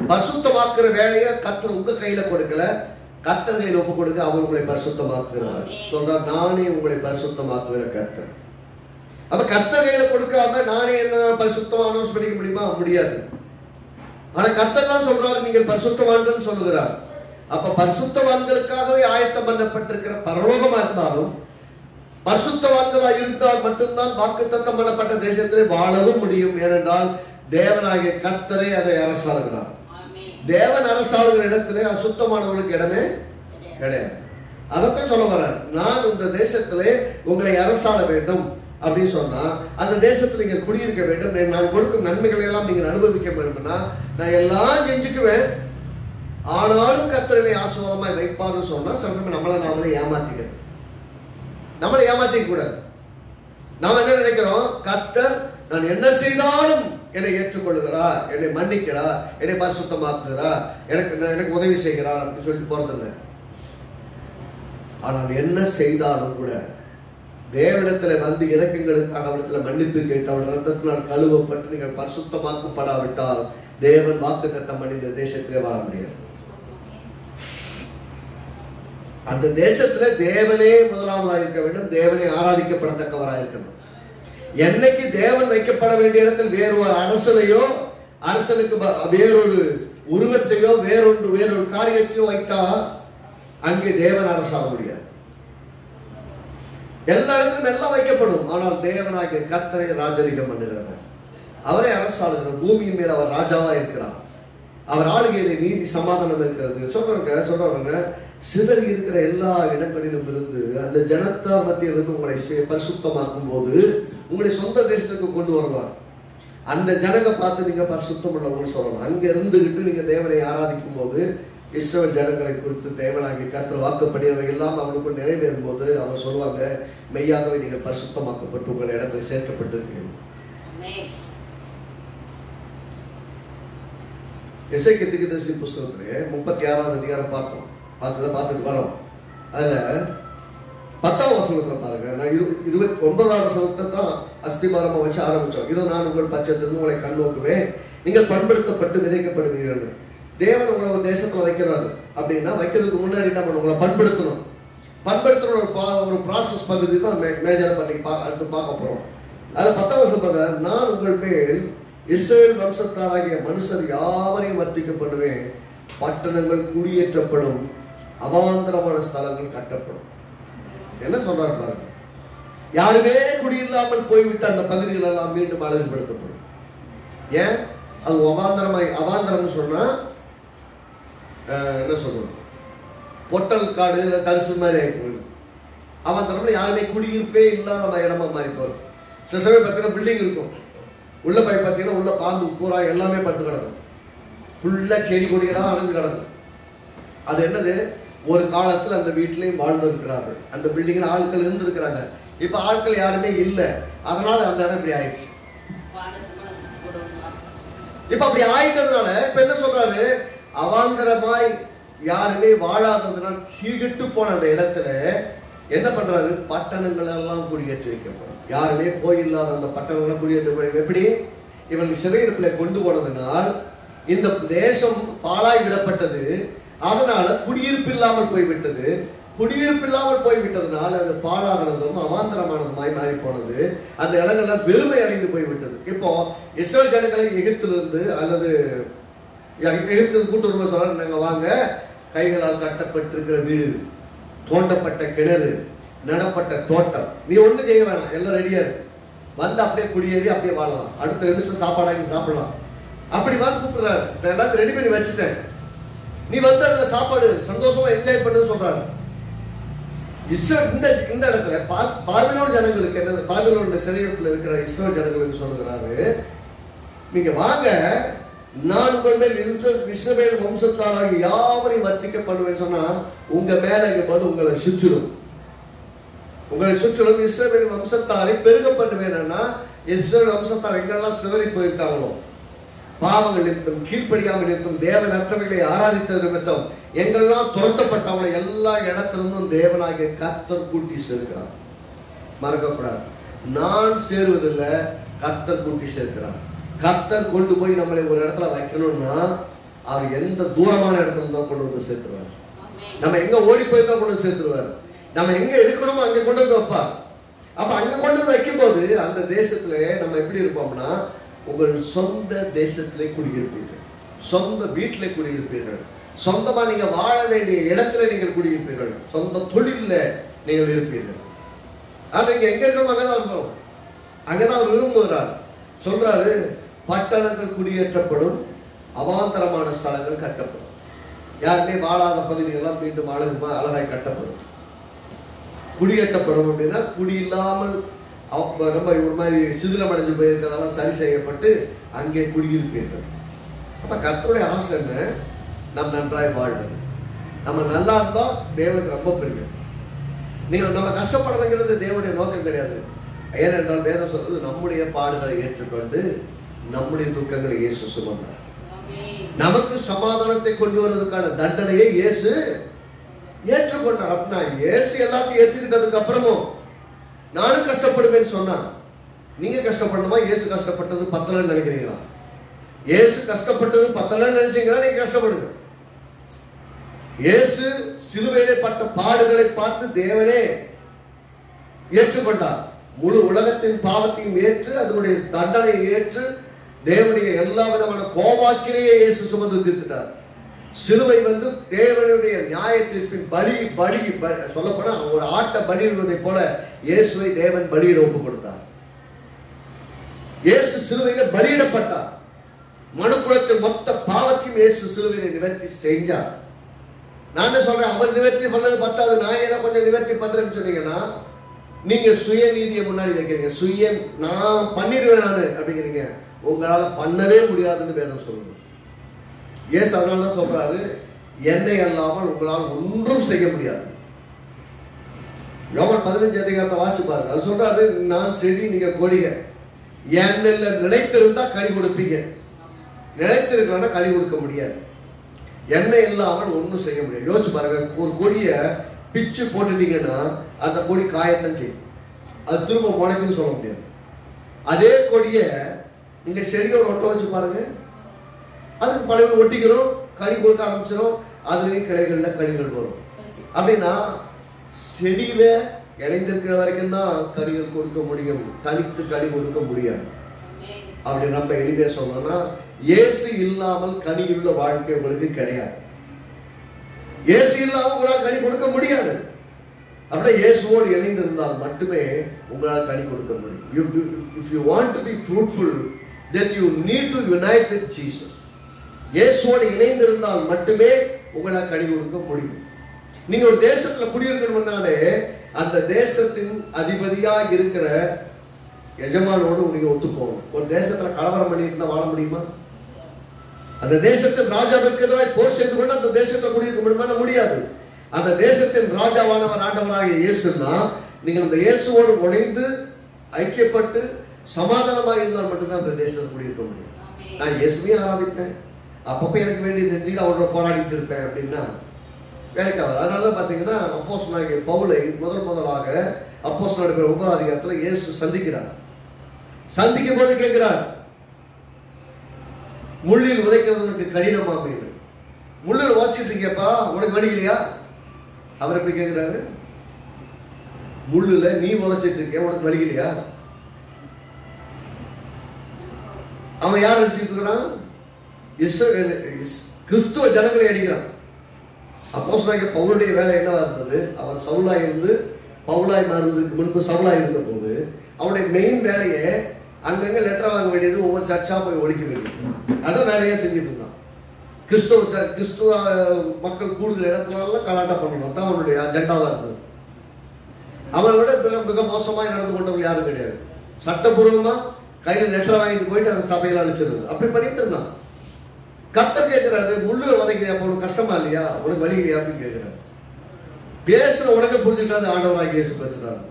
பரிசுத்தமாக்குற வேலையை கர்த்தர் உங்க கையில கொடுக்கல, கர்த்தர் கையில் ஒப்பு கொடுக்க அவர் உங்களை பரிசுத்தமாக்குறார். சொல்றார், நானே உங்களை பரிசுத்தமாக்குகிற கர்த்தர். அப்ப கர்த்தர் கையில கொடுக்காம நானே என்ன பரிசுத்தமா அனௌன்ஸ் பண்ணிக்க முடியுமா? முடியாது. ஆனா கர்த்தர் தான் சொல்றாரு, நீங்கள் பரிசுத்தவான்கள் சொல்லுகிறார். அப்ப பரிசுத்தவான்களுக்காகவே ஆயத்தம் பண்ணப்பட்டிருக்கிற பரலோகமா இருந்தாலும், பரிசுத்தவான்களா இருந்தால் மட்டும்தான் வாக்குத்தத்தம் பண்ணப்பட்ட தேசத்திலே வாழவும் முடியும். ஏனென்றால் தேவனாகிய கர்த்தரே அதை அரசாளுகிறார். தேவன் அரசாளுகிற இடத்திலே அசுத்தமானவர்களுக்கு இடமே கிடையாது. அதைத்தான் சொல்ல வர, நான் இந்த தேசத்திலே உங்களை அரசாள வேண்டும் அப்படின்னு சொன்னா, அந்த தேசத்தில் நீங்கள் குடியிருக்க வேண்டும், நான் கொடுக்கும் நன்மைகளை எல்லாம் நீங்கள் அனுபவிக்க வேண்டும்னா நான் எல்லாம் செஞ்சுக்குவேன், ஆனாலும் கர்த்தரை ஆசீர்வாதமாய் வைப்பார்னு சொன்னா சொல்றேன், நம்மளை ஏமாத்திக்கிறது. நம்மளை ஏமாத்திக்க கூடாது. நாம் என்ன நினைக்கிறோம், கர்த்தர் நான் என்ன செய்தாலும் என்னை ஏற்றுக்கொள்ளுகிறார், என்னை மன்னிக்கிறார், என்னை பரிசுத்தமாக்குகிறார், எனக்கு உதவி செய்கிறார் அப்படின்னு சொல்லிட்டு போறதில்லை. ஆனால் என்ன செய்தாலும் கூட தேவனிடத்துல வந்து இரக்கங்களுக்காக அவரிடத்துல மன்னிப்பு கேட்டு அவர் ரத்தத்தினால் கழுவப்பட்டு நீங்கள் பரிசுத்தமாக்கப்படாவிட்டால் தேவன் வாக்குத்தத்தம் பண்ணி இந்த தேசத்திலே வாழ முடியாது. அந்த தேசத்துல தேவனே முதலாவதாக இருக்க வேண்டும், தேவனை ஆராதிக்கப்படத்தக்கவராக இருக்கணும். என்னைக்கு தேவன் வைக்கப்பட வேண்டிய இடத்தில் வேறு ஒரு அரசனையோ அரசனுக்கு வேறொரு உருவத்தையோ வேறொரு காரியத்தையோ வைத்தா அங்கே தேவன் அரசாக முடியாது. எல்லா இடத்திலும் எல்லாம் வைக்கப்படும், ஆனால் தேவனாகிய கர்த்தரை ராஜரிகம் பண்ணுகிறவர், அவரே அரசாளுகிறார். பூமியின் மேல் அவர் ராஜாவா இருக்கிறார். அவர் ஆளுகையிலே நீதி சமாதானம் இருக்கிறது. சொல்றவங்க சிதறி இருக்கிற எல்லா இடங்களிலும் இருந்து அந்த ஜனத்தார் மத்தியிலிருந்து உங்களை பரிசுத்தமாக்கும் போது உங்களை சொந்த தேசத்துக்கு கொண்டு வருவார். அந்த ஜனங்க பார்த்து நீங்க பரிசுத்தம் உள்ளவங்க சொல்லணும். அங்க இருந்துகிட்டு நீங்க தேவனை ஆராதிக்கும் போது இஸ்ரவேல் ஜனங்களை குறித்து தேவனாகி கர்த்தர் வாக்குப்படி அவை எல்லாம் அவங்களுக்குள் நிறைவேறும் போது அவங்க சொல்லுவாங்க, மெய்யாகவே நீங்கள் பரிசுத்தமாக்கப்பட்டு உங்கள் இடத்துல சேர்க்கப்பட்டிருக்கீங்க. எசேக்கியேல் தீர்க்கதரிசி புஸ்தகத்திலே 36வது அதிகாரம் பார்த்துட்டு வரோம். அதுல 10ஆம் வசனத்துல பாருங்க, நான் 29ஆம் வசனத்தை தான் அஸ்திபாரமா வச்சு ஆரம்பிச்சோம். இதோ நான் உங்கள் பட்சத்திலிருந்து உங்களை கண் நோக்குவேன், நீங்கள் பண்படுத்தப்பட்டு விதைக்கப்படுவீர்கள். தேவன் உங்களை ஒரு தேசத்துல வைக்கிறாரு அப்படின்னா வைக்கிறதுக்கு முன்னாடி என்ன பண்ண, உங்களை பண்படுத்தணும். ஒரு ப்ராசஸ் பகுதி தான் மேஜர் பண்ணி அடுத்து பார்க்க போறோம். அதுல 10ஆம் வசனம் பார்த்தா, நான் உங்கள் மேல் இஸ்ரவேல் வம்சத்தாராகிய மனுஷர் யாவரையும் வர்த்திக்கப்படுவேன், பட்டணங்கள் குடியேற்றப்படும், அவாந்தரமான ஸ்தலங்கள் கட்டப்படும். என்ன சொல்றாரு பாருங்க, யாருமே குடியில்லாமல் போய்விட்ட அந்த பகுதிகள் எல்லாம் மீண்டும் அழகுபடுத்தப்படும். ஏன் அது அவாந்தரம் சொன்னா என்ன சொல்றது, பொட்டல் காடு தரிசு மாதிரி ஆகி போகுது. அவாந்தரம் யாருமே குடியிருப்பே இல்லாத இடமா மாறி போகுது. சில சமயம் பார்த்தீங்கன்னா பில்டிங் இருக்கும், உள்ள போய் பார்த்தீங்கன்னா உள்ள பாம்பு பூரா எல்லாமே பட்டு கிடக்கும், ஃபுல்லா செடி கொடியெல்லாம் அடைஞ்சு கிடக்கும். அது என்னது, ஒரு காலத்தில் அந்த வீட்டிலையும் வாழ்ந்திருக்கிறார்கள், அந்த பில்டிங்கில் ஆட்கள் இருந்திருக்கிறாங்க. இப்போ ஆட்கள் யாருமே இல்லை, அதனால அந்த இடம் இப்படி ஆயிடுச்சு. இப்ப அப்படி ஆயிட்டதுனால இப்ப என்ன சொல்றாரு, அவாந்தரமாய் யாருமே வாழாததுனால் சீர்கெட்டு போன அந்த இடத்துல என்ன பண்றாரு, பட்டணங்கள் எல்லாம் குடியேற்றி வைக்கப்படும். யாருமே போயில்லாத அந்த பட்டணங்கள்லாம் குடியேற்ற எப்படி, இவர்கள் சிறையிருப்பில கொண்டு போனதுனால் இந்த தேசம் பாழாய் விடப்பட்டது, அதனால குடியிருப்பு இல்லாமல் போய்விட்டது. குடியிருப்பு இல்லாமல் போய்விட்டதுனால அது பாழாகிறதும் அவாந்தரமானதுமாய் மாறி போனது. அந்த இடங்கள்லாம் வெறுமை அடைந்து போய்விட்டது. இப்போ இஸ்ரவேல் ஜனங்களை எகிப்திலிருந்து அல்லது எகிப்து கூட்டு வரும்போது சொல்றாங்க, நாங்கள் வாங்க, கைகளால் கட்டப்பட்டிருக்கிற வீடு, தோண்டப்பட்ட கிணறு, நடப்பட்ட தோட்டம், நீ ஒன்றும் செய்ய வேணாம், எல்லாம் ரெடியா இருக்கு, வந்து அப்படியே குடியேறி அப்படியே வாழலாம், அடுத்த நிமிஷம் சாப்பாடாக்கி சாப்பிடலாம், அப்படி வந்து கூப்பிடுறாரு. நான் எல்லாத்தையும் ரெடி பண்ணி வச்சுட்டேன், நீ வந்து அதில் சாப்பாடு சந்தோஷமா என்ஜாய் பண்ணுன்னு சொல்றாரு. இந்த இடத்துல பாபிலோன் ஜனங்களுக்கு என்ன, பாபிலோன் சிறையிருப்பில் இருக்கிற இஸ்ரவேல் ஜனங்களுக்கு சொல்லுகிறாரு, நீங்க வாங்க, நான் உங்கள் மேல் இஸ்ரவேல் வம்சத்தாராகி யாவரையும் வர்த்திக்க பண்ணுவேன்னு சொன்னா உங்க மேல போது உங்களை சுற்றிடும், உங்களை சுற்றிலும் இஸ்ரவேல் வம்சத்தாரை பெருக பண்ணுவேன்னா, இஸ்ரவேல் வம்சத்தார் எங்கெல்லாம் சிதறி போயிருக்காங்களோ, பாவங்கள் நிமித்தம், கீழ்ப்படியாமல் நிமித்தம், தேவன் அற்றவைகளை ஆராதித்தது நிமித்தம், எங்கெல்லாம் துரத்தப்பட்டவங்களை எல்லா இடத்திலிருந்தும் தேவனாகிய கர்த்தர் கூட்டி சேர்க்கிறார். மறக்கக்கூடாது, நான் சேருவதில்லை, கர்த்தர் கூட்டி சேர்க்கிறார். கர்த்தர் கொண்டு போய் நம்மளை ஒரு இடத்துல வைக்கணும்னா அவர் எந்த தூரமான இடத்துல தான் கொண்டு வந்து சேர்த்துருவார். நம்ம எங்க ஓடி போய் தான் கொண்டு வந்து சேர்த்துருவார். நம்ம எங்க இருக்கணுமோ அங்க கொண்டு வந்து வைப்பார். அப்ப அங்க கொண்டு வந்து வைக்கும் போது அந்த தேசத்துல நம்ம எப்படி இருப்போம்னா, உங்கள் சொந்த தேசத்திலே குடியிருப்பீர்கள், சொந்த வீட்டிலே குடியிருப்பீர்கள், சொந்தமா நீங்க வாழ வேண்டிய இடத்துல நீங்கள் குடியிருப்பீர்கள், சொந்த தொழில நீங்கள் இருப்பீர்கள். ஆனா நீங்க எங்க இருக்கணும் அங்கதான் இருக்கணும். அங்கதான் அவர் விரும்புகிறார். சொல்றாரு, பட்டணங்கள் குடியேற்றப்படும், அவாந்தரமான ஸ்தலங்கள் கட்டப்படும். யாருமே வாழாத பகுதிகளெல்லாம் மீண்டும் அழகாய் கட்டப்படும். குடியேற்றப்படும் அப்படின்னா குடி இல்லாமல் ரொம்ப ஒரு மாதிரி சிதிலம் அடைஞ்சு போயிருக்கிறதெல்லாம் சரி செய்யப்பட்டு அங்கே குடியிருப்பீர்கள். அப்ப கர்த்தருடைய ஆசை என்ன? நாம் நன்றாய் வாழ்வது. நம்ம நல்லா இருந்தா தேவனுக்கு ரொம்ப பிரியம். நீங்க நம்ம கஷ்டப்படுறதுங்கிறது தேவனுடைய நோக்கம் கிடையாது. ஏனென்றால் வேதம் சொல்றது, நம்முடைய பாடுகளை ஏற்றுக்கொண்டு நம்முடைய துக்கங்களை இயேசு சுமந்தார். நமக்கு சமாதானத்தை கொண்டு வருவதற்கான தண்டனையை இயேசு ஏற்றுக்கொண்டார். அப்படின்னா இயேசு எல்லாத்தையும் ஏற்றுக்கிட்டதுக்கு அப்புறமும் நானும் கஷ்டப்படுவேன்னு சொன்னா நீங்க கஷ்டப்படணுமா? இயேசு கஷ்டப்பட்டது பத்தலன்னு நினைக்கிறீங்களா? இயேசு கஷ்டப்பட்டது பத்தலன்னு நினைச்சீங்களா? நீங்க கஷ்டப்படுங்க. இயேசு சிலுவையிலே பட்ட பாடுகளை பார்த்து தேவனே ஏற்றுக்கொண்டார். முழு உலகத்தின் பாவத்தையும் ஏற்று அதனுடைய தண்டனையை ஏற்று தேவனுடைய எல்லா விதமான கோபாக்கிலேயே இயேசு சுமந்து தீர்த்துட்டார். சிலுவை வந்து தேவனுடைய நியாய தீர்ப்பின் பலி சொல்லப்போனா ஒரு ஆட்டை பலியிடுவதை போல இயேசுவை தேவன் பலியிட ஒப்பு கொடுத்தார். இயேசு சிலுவையில பலியிடப்பட்டார். மனுக்குலத்தின் மொத்த பாவத்தையும் இயேசு சிலுவையில நிவர்த்தி செஞ்சார். நான் என்ன சொல்றேன், அவர் நிவர்த்தி பண்ணது பத்தாது, நான் ஏதோ கொஞ்சம் நிவர்த்தி பண்றேன்னு சொன்னீங்கன்னா நீங்க சுயநீதியை முன்னாடி வைக்கிறீங்க. நான் பண்ணிடுவேன் நானு அப்படிங்கிறீங்க. உங்களால பண்ணவே முடியாதுன்னு வேதம் சொல்லுங்க. இயேசு அதனால தான் சொல்றாரு, என்னை அல்லாமல் உங்களால் ஒன்றும் செய்ய முடியாது. யோவான் 15 அதிகாரத்தை வாசிப்பாரு. அது சொல்றாரு, நான் செடி, நீங்க கொடிக, என்னில நிலைத்திருந்தா கனி கொடுப்பீங்க, நிலைத்திருக்கலன்னா கனி கொடுக்க முடியாது. எண்ணெய் இல்லாமல் ஒன்றும் செய்ய முடியாது. யோசிச்சு பாருங்க, ஒரு கொடிய பிச்சு போட்டுட்டீங்கன்னா அந்த கொடி காயத்தான் செய்யும், அது திரும்ப முளைக்குன்னு சொல்ல முடியாது. அதே கொடிய நீங்க செடியோட ஒட்ட வச்சு பாருங்க, அதுக்கு பழைய ஒட்டிக்கிறோம், கனி கொடுக்க ஆரம்பிச்சிடும், அதுலேயும் கிளைகள்ல கனிகள் வரும். அப்படின்னா செடியில இணைந்திருக்கிற வரைக்கும் தான் கனிகள் கொடுக்க முடியும், தனித்து கனி கொடுக்க முடியாது. அப்படி நம்ம எளிமையா சொன்னோம்னா, இயேசு இல்லாமல் கனியுள்ள வாழ்க்கை உங்களுக்கு கிடையாது. இயேசு இல்லாமல் உங்களால் கனி கொடுக்க முடியாது. அப்படியே இயேசுவோடு இணைந்திருந்தால் மட்டுமே உங்களால் கனி கொடுக்க முடியும். If you want to be fruitful, then you need to unite with Jesus. இயேசுவோடு இணைந்திருந்தால் மட்டுமே உங்களால் கனி கொடுக்க முடியும். நீங்க ஒரு தேசத்துல குடியிருக்கணும்னாலே அந்த தேசத்தின் அதிபதியாக இருக்கிற எஜமானோடு நீங்க ஒத்து போகணும். ஒரு தேசத்துல கலவரம் பண்ணிட்டு இருந்தா வாழ முடியுமா? அந்த தேசத்தின் ராஜாவுக்கு எதிராக போர் செய்து கொண்டு அந்த தேசத்தை குடியிருக்க முடியுமா? முடியாது. அந்த தேசத்தின் ராஜாவானவர் ஆண்டவராகிய இயேசுன்னா நீங்க அந்த இயேசுவோடு இணைந்து ஐக்கியப்பட்டு சமாதானமாக இருந்தால் மட்டும்தான் அந்த தேசத்தை குடியிருக்க முடியும். நான் இயேசுவையும் ஆராதிப்பேன், அப்பப்போ எனக்கு வேண்டியது செஞ்சு அவரோட போராடிட்டு இருப்பேன் அப்படின்னா வேலைக்கு ஆகாது. அதனாலதான் பாத்தீங்கன்னா அப்போஸ்தலனாகிய பவுலை முதலாக அப்போஸ்தலர் 9 அதிகாரத்துல இயேசு சந்திக்கிறார். சந்திக்கும் போது கேட்கிறார், முள்ளில் உதைக்கிறது உனக்கு கடினமா? முள்ளில் வாசிட்டு இருக்கியப்பா, உனக்கு வலிக்கலையா? அவர் எப்படி கேட்கிறாரு? முள்ளுல நீ உரைச்சிட்டு இருக்க, உனக்கு வலிக்கலையா? அவன் யார் அடிச்சுட்டு இருக்கிறான்? கிறிஸ்துவ ஜனங்களை அடிக்கிறான். அப்போஸ்தலனாகிய பவுலுடைய வேலை என்னவா இருந்தது? அவன் சவுலாய் இருந்து பவுலாய் மாறுவதற்கு முன்பு சவுலாய் இருந்த போது அவனுடைய மெயின் வேலையை அங்கங்க லெட்டர் வாங்க வேண்டியது, ஒவ்வொரு சர்ச்சா போய் ஒழிக்க வேண்டியது, அதான் வேலையா செஞ்சுட்டு இருந்தான். கிறிஸ்துவ மக்கள் கூடுதல் இடத்துலலாம் கலாட்டா பண்ணணும், தான் அவனுடைய அஜெண்டாவா இருந்தது. அவனை விட மிக மோசமாக நடந்து கொண்டவங்க யாரும் கிடையாது. சட்டபூர்வமா கையில் லெட்டர் வாங்கிட்டு போயிட்டு அந்த சபையில அழிச்சிருது. அப்படி பண்ணிட்டு இருந்தான். கர்த்தர் கேட்கிறாரு, முள்ளுல உதைக்கிறியா, உனக்கு கஷ்டமா இல்லையா, உனக்கு வலி இல்லையா அப்படின்னு கேட்கிறாரு. பேசுற உடனே புரிஞ்சுக்கிட்டாது ஆண்டவராக இயேசு பேசுறாரு.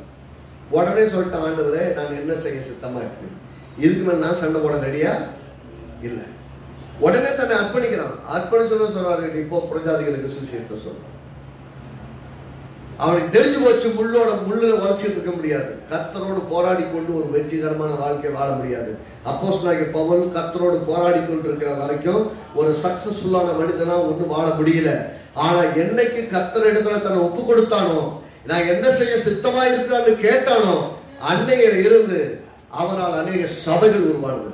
உடனே சொல்லிட்டு, ஆண்டவரே நான் என்ன செய்ய சித்தமா இருக்கு, இதுக்கு மேல நான் சண்டை போட ரெடியா இல்லை. உடனே தன்னை அர்ப்பணிக்கிறான். அர்ப்பணிச்சோன்னு சொல்றாரு, இப்போ பிரஜாதிகளுக்கு சுவிசேஷத்தை சொல்றான். அவனுக்கு தெரிஞ்சு போச்சு, முள்ளுல உரைச்சிட்டு இருக்க முடியாது, கர்த்தரோடு போராடி கொண்டு ஒரு வெற்றிகரமான வாழ்க்கை வாழ முடியாது. அப்போஸ்தலனாகிய பவுல் கர்த்தரோடு போராடி கொண்டு இருக்கிற வரைக்கும் ஒரு சக்சஸ்ஃபுல்லான மனிதனா ஒன்றும் வாழ முடியல. ஆனா என்னைக்கு கர்த்தர் இடத்துல தன்னை ஒப்பு கொடுத்தானோ, நான் என்ன செய்ய சித்தமா இருக்கிறான்னு கேட்டானோ, அன்னையில இருந்து அவனால் அநேக சபைகள் உருவானது,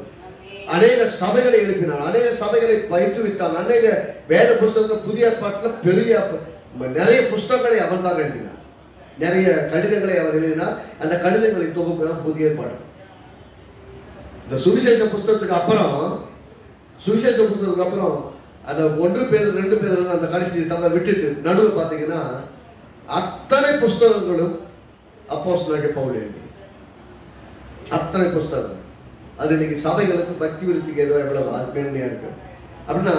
அநேக சபைகளை எழுப்பினான், அநேக சபைகளை பயிற்றுவித்தான், அநேக வேத புஸ்தகங்கள் புதிய ஏற்பாட்டில் பெரிய நிறைய புஸ்தகங்களை அவர் தான் எழுதினார், நிறைய கடிதங்களை அவர் எழுதினார். அந்த கடிதங்களை தொகுப்பு தான் புதிய ஏற்பாடு. இந்த சுவிசேஷ புஸ்தகத்துக்கு அப்புறம் அந்த 1 பேதுரு 2 பேதுரு அந்த கடைசி தவிர விட்டுட்டு நடுவில் பார்த்தீங்கன்னா அத்தனை புஸ்தகங்களும் அப்போஸ்தலனாகிய பவுல் எழுதி, அத்தனை புஸ்தகம். அது இன்னைக்கு சபைகளுக்கு பக்தி விருத்திக்கு ஏதோ எவ்வளவு மேன்மையா இருக்கு அப்படின்னா,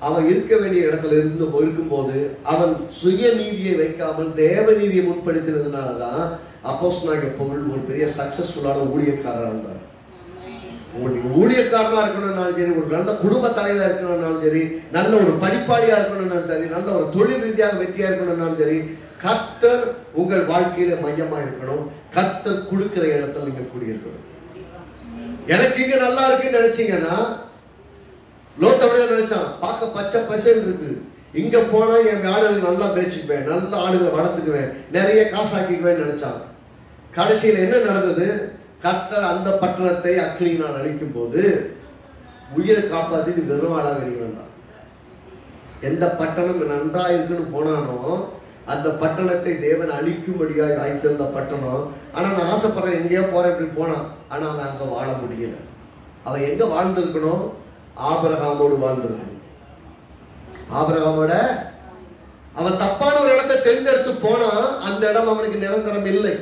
அவன் இருக்க வேண்டிய இடத்துல இருக்கும்போது அவன் சுய நீதியை வைக்காமல் தேவ நீதியை முன்படுத்தினதுனாலதான் அப்போஸ்தலனாகிய பவுல் ஒரு பெரிய சக்சஸ்ஃபுல்லான ஊழியக்காரராக இருந்தார். ஊழியக்காரனா இருக்கணும்னாலும் சரி, ஒரு நல்ல குடும்ப தலைவா இருக்கணும்னாலும் சரி, நல்ல ஒரு படிப்பாளியா இருக்கணும்னாலும் சரி, நல்ல ஒரு தொழில் ரீதியாக வெற்றியா இருக்கணும்னாலும் சரி, கர்த்தர் உங்கள் வாழ்க்கையில மையமா இருக்கணும். கர்த்தர் கொடுக்கிற இடத்துல நீங்க குடியிருக்கணும். எனக்கு இங்க நல்லா இருக்குன்னு நினைச்சீங்கன்னா, லோத்தவடைய நினைச்சான், பார்க்க பச்சை பசேல் இருக்கு, இங்க போனா என் ஆடுகள் நல்லா பேச்சுக்குவேன், நல்ல ஆடுகளை வளர்த்துக்குவேன், நிறைய காசாக்கிக்குவேன் நினைச்சான். கடைசியில் என்ன நடந்தது? கர்த்தர் அந்த பட்டணத்தை அக்கினியினால் அழிக்கும் போது உயிரை காப்பாத்தி வெறும் ஆளா வெளியே வந்தான். எந்த பட்டணம் நன்றா இருக்குன்னு போனானோ அந்த பட்டணத்தை தேவன் அழிக்கும்படியாக ஆய்த்திருந்த பட்டணம். ஆனா நான் ஆசைப்படுறேன், எங்கேயோ போறேன் இப்படி போனான். ஆனா அவன் அங்க வாழ முடியல. அவன் எங்க வாழ்ந்திருக்கணும்? ஆபிரகாமோடு வாழ்ந்திருக்கணும். ஆபிரகாமோட அவன் தப்பான ஒரு இடத்தை தேர்ந்தெடுத்து போனா அந்த இடம் அவனுக்கு நிரந்தரம் இல்லை.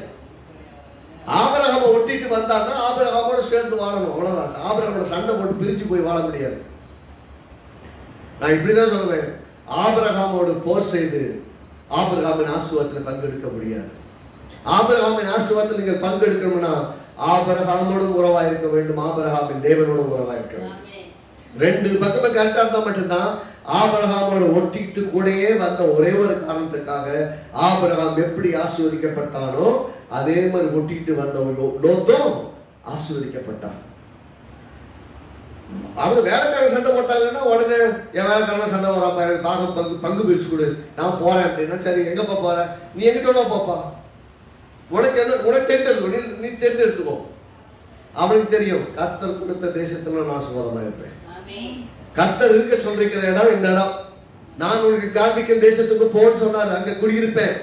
ஆபிரகாமை ஒட்டிட்டு வந்தான்னா ஆபிரகாமோட சேர்ந்து வாழணும், அவ்வளவுதான். ஆபிரகாமோட சண்டை போட்டு பிரிஞ்சு போய் வாழ முடியாது. நான் இப்படிதான் சொல்லுவேன், ஆபிரகாமோடு போர் செய்து ஆபிரகாமின் ஆசீர்வாதத்தில் பங்கெடுக்க முடியாது. ஆபிரகாமின் ஆசீர்வாதத்தில் நீங்கள் பங்கெடுக்கணும்னா ஆபிரகாமோடு உறவா இருக்க வேண்டும், ஆபிரகாமின் தேவனோட உறவா இருக்க வேண்டும். 2 பக்கமே கரெக்டா இருந்தா மட்டும்தான். ஆபிரகாமோட ஒட்டிட்டு கூடயே வந்த ஒரே ஒரு காரணத்துக்காக ஆபிரகாம் எப்படி ஆசீர்வதிக்கப்பட்டானோ அதே மாதிரி ஒட்டிட்டு வந்த லோத்தும் ஆசீர்வதிக்கப்பட்டான். அவங்க வேலைக்காரங்க சண்டை போட்டாங்கன்னா உடனே என் வேலைக்காரங்க சண்டை வராம பங்கு பிரிச்சு கொடு, நான் போறேன் அப்படின்னா, சரி எங்கப்பா போற, நீ எங்கிட்ட பாப்பா, உனக்கு என்ன, உனக்கு தெரிஞ்செடுத்துக்கோ, நீ தெரிஞ்செடுத்துக்கோ. அவனுக்கு தெரியும் கர்த்தர் கொடுத்த தேசத்துல நான் ஆசீர்வாதமா இருப்பேன். கர்த்தர் இருக்க சொல்லிருக்கிற இடம் இந்த இடம், நான் உனக்கு காண்பிக்கும் தேசத்துக்கு போன்னு சொன்னாரு, அங்க குடியிருப்பேன்.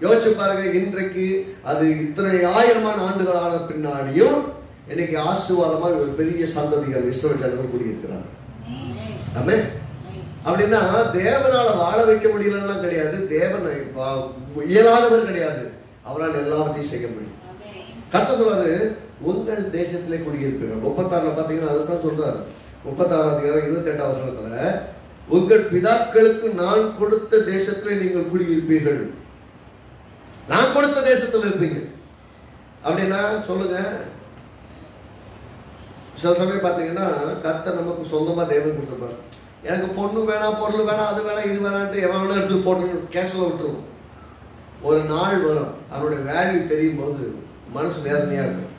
யோசிச்சு பாருங்க, இன்றைக்கு அது இத்தனை ஆயிரமான ஆண்டுகள் ஆன பின்னாடியும் இன்னைக்கு ஆசீர்வாதமா ஒரு பெரிய சந்ததிகள் இஸ்ரவேல் ஜனங்கள் குடியிருக்கிறாங்க. ஆமென். அப்படின்னா தேவனால வாழ வைக்க முடியலன்னா கிடையாது, தேவனை இயலாதவர் கிடையாது, அவரால் எல்லாவற்றையும் செய்ய முடியும். கர்த்தர் சொல்றாரு, உங்கள் தேசத்திலே குடியிருப்பீர்கள். 36 பாத்தீங்கன்னா அதுதான் சொல்றாரு. 36 அதிகாரம் 28 வசனத்துல, உங்கள் பிதாக்களுக்கு நான் கொடுத்த தேசத்திலே நீங்கள் குடியிருப்பீர்கள். நான் கொடுத்த தேசத்துல இருப்பீங்க அப்படின்னா சொல்லுங்க. சில சமயம் பாத்தீங்கன்னா கர்த்தர் நமக்கு சொந்தமா தேவன் கொடுத்துருப்பாரு. எனக்கு பொண்ணு வேணாம், பொருள் வேணாம், அது வேணாம், இது வேணான்ட்டு எவன் வேணா எடுத்து போட்டு கேஷுவலா விட்டுருவோம். ஒரு நாள் வரும், அவனுடைய வேல்யூ தெரியும் போது மனசு வேதனையா இருக்கும்.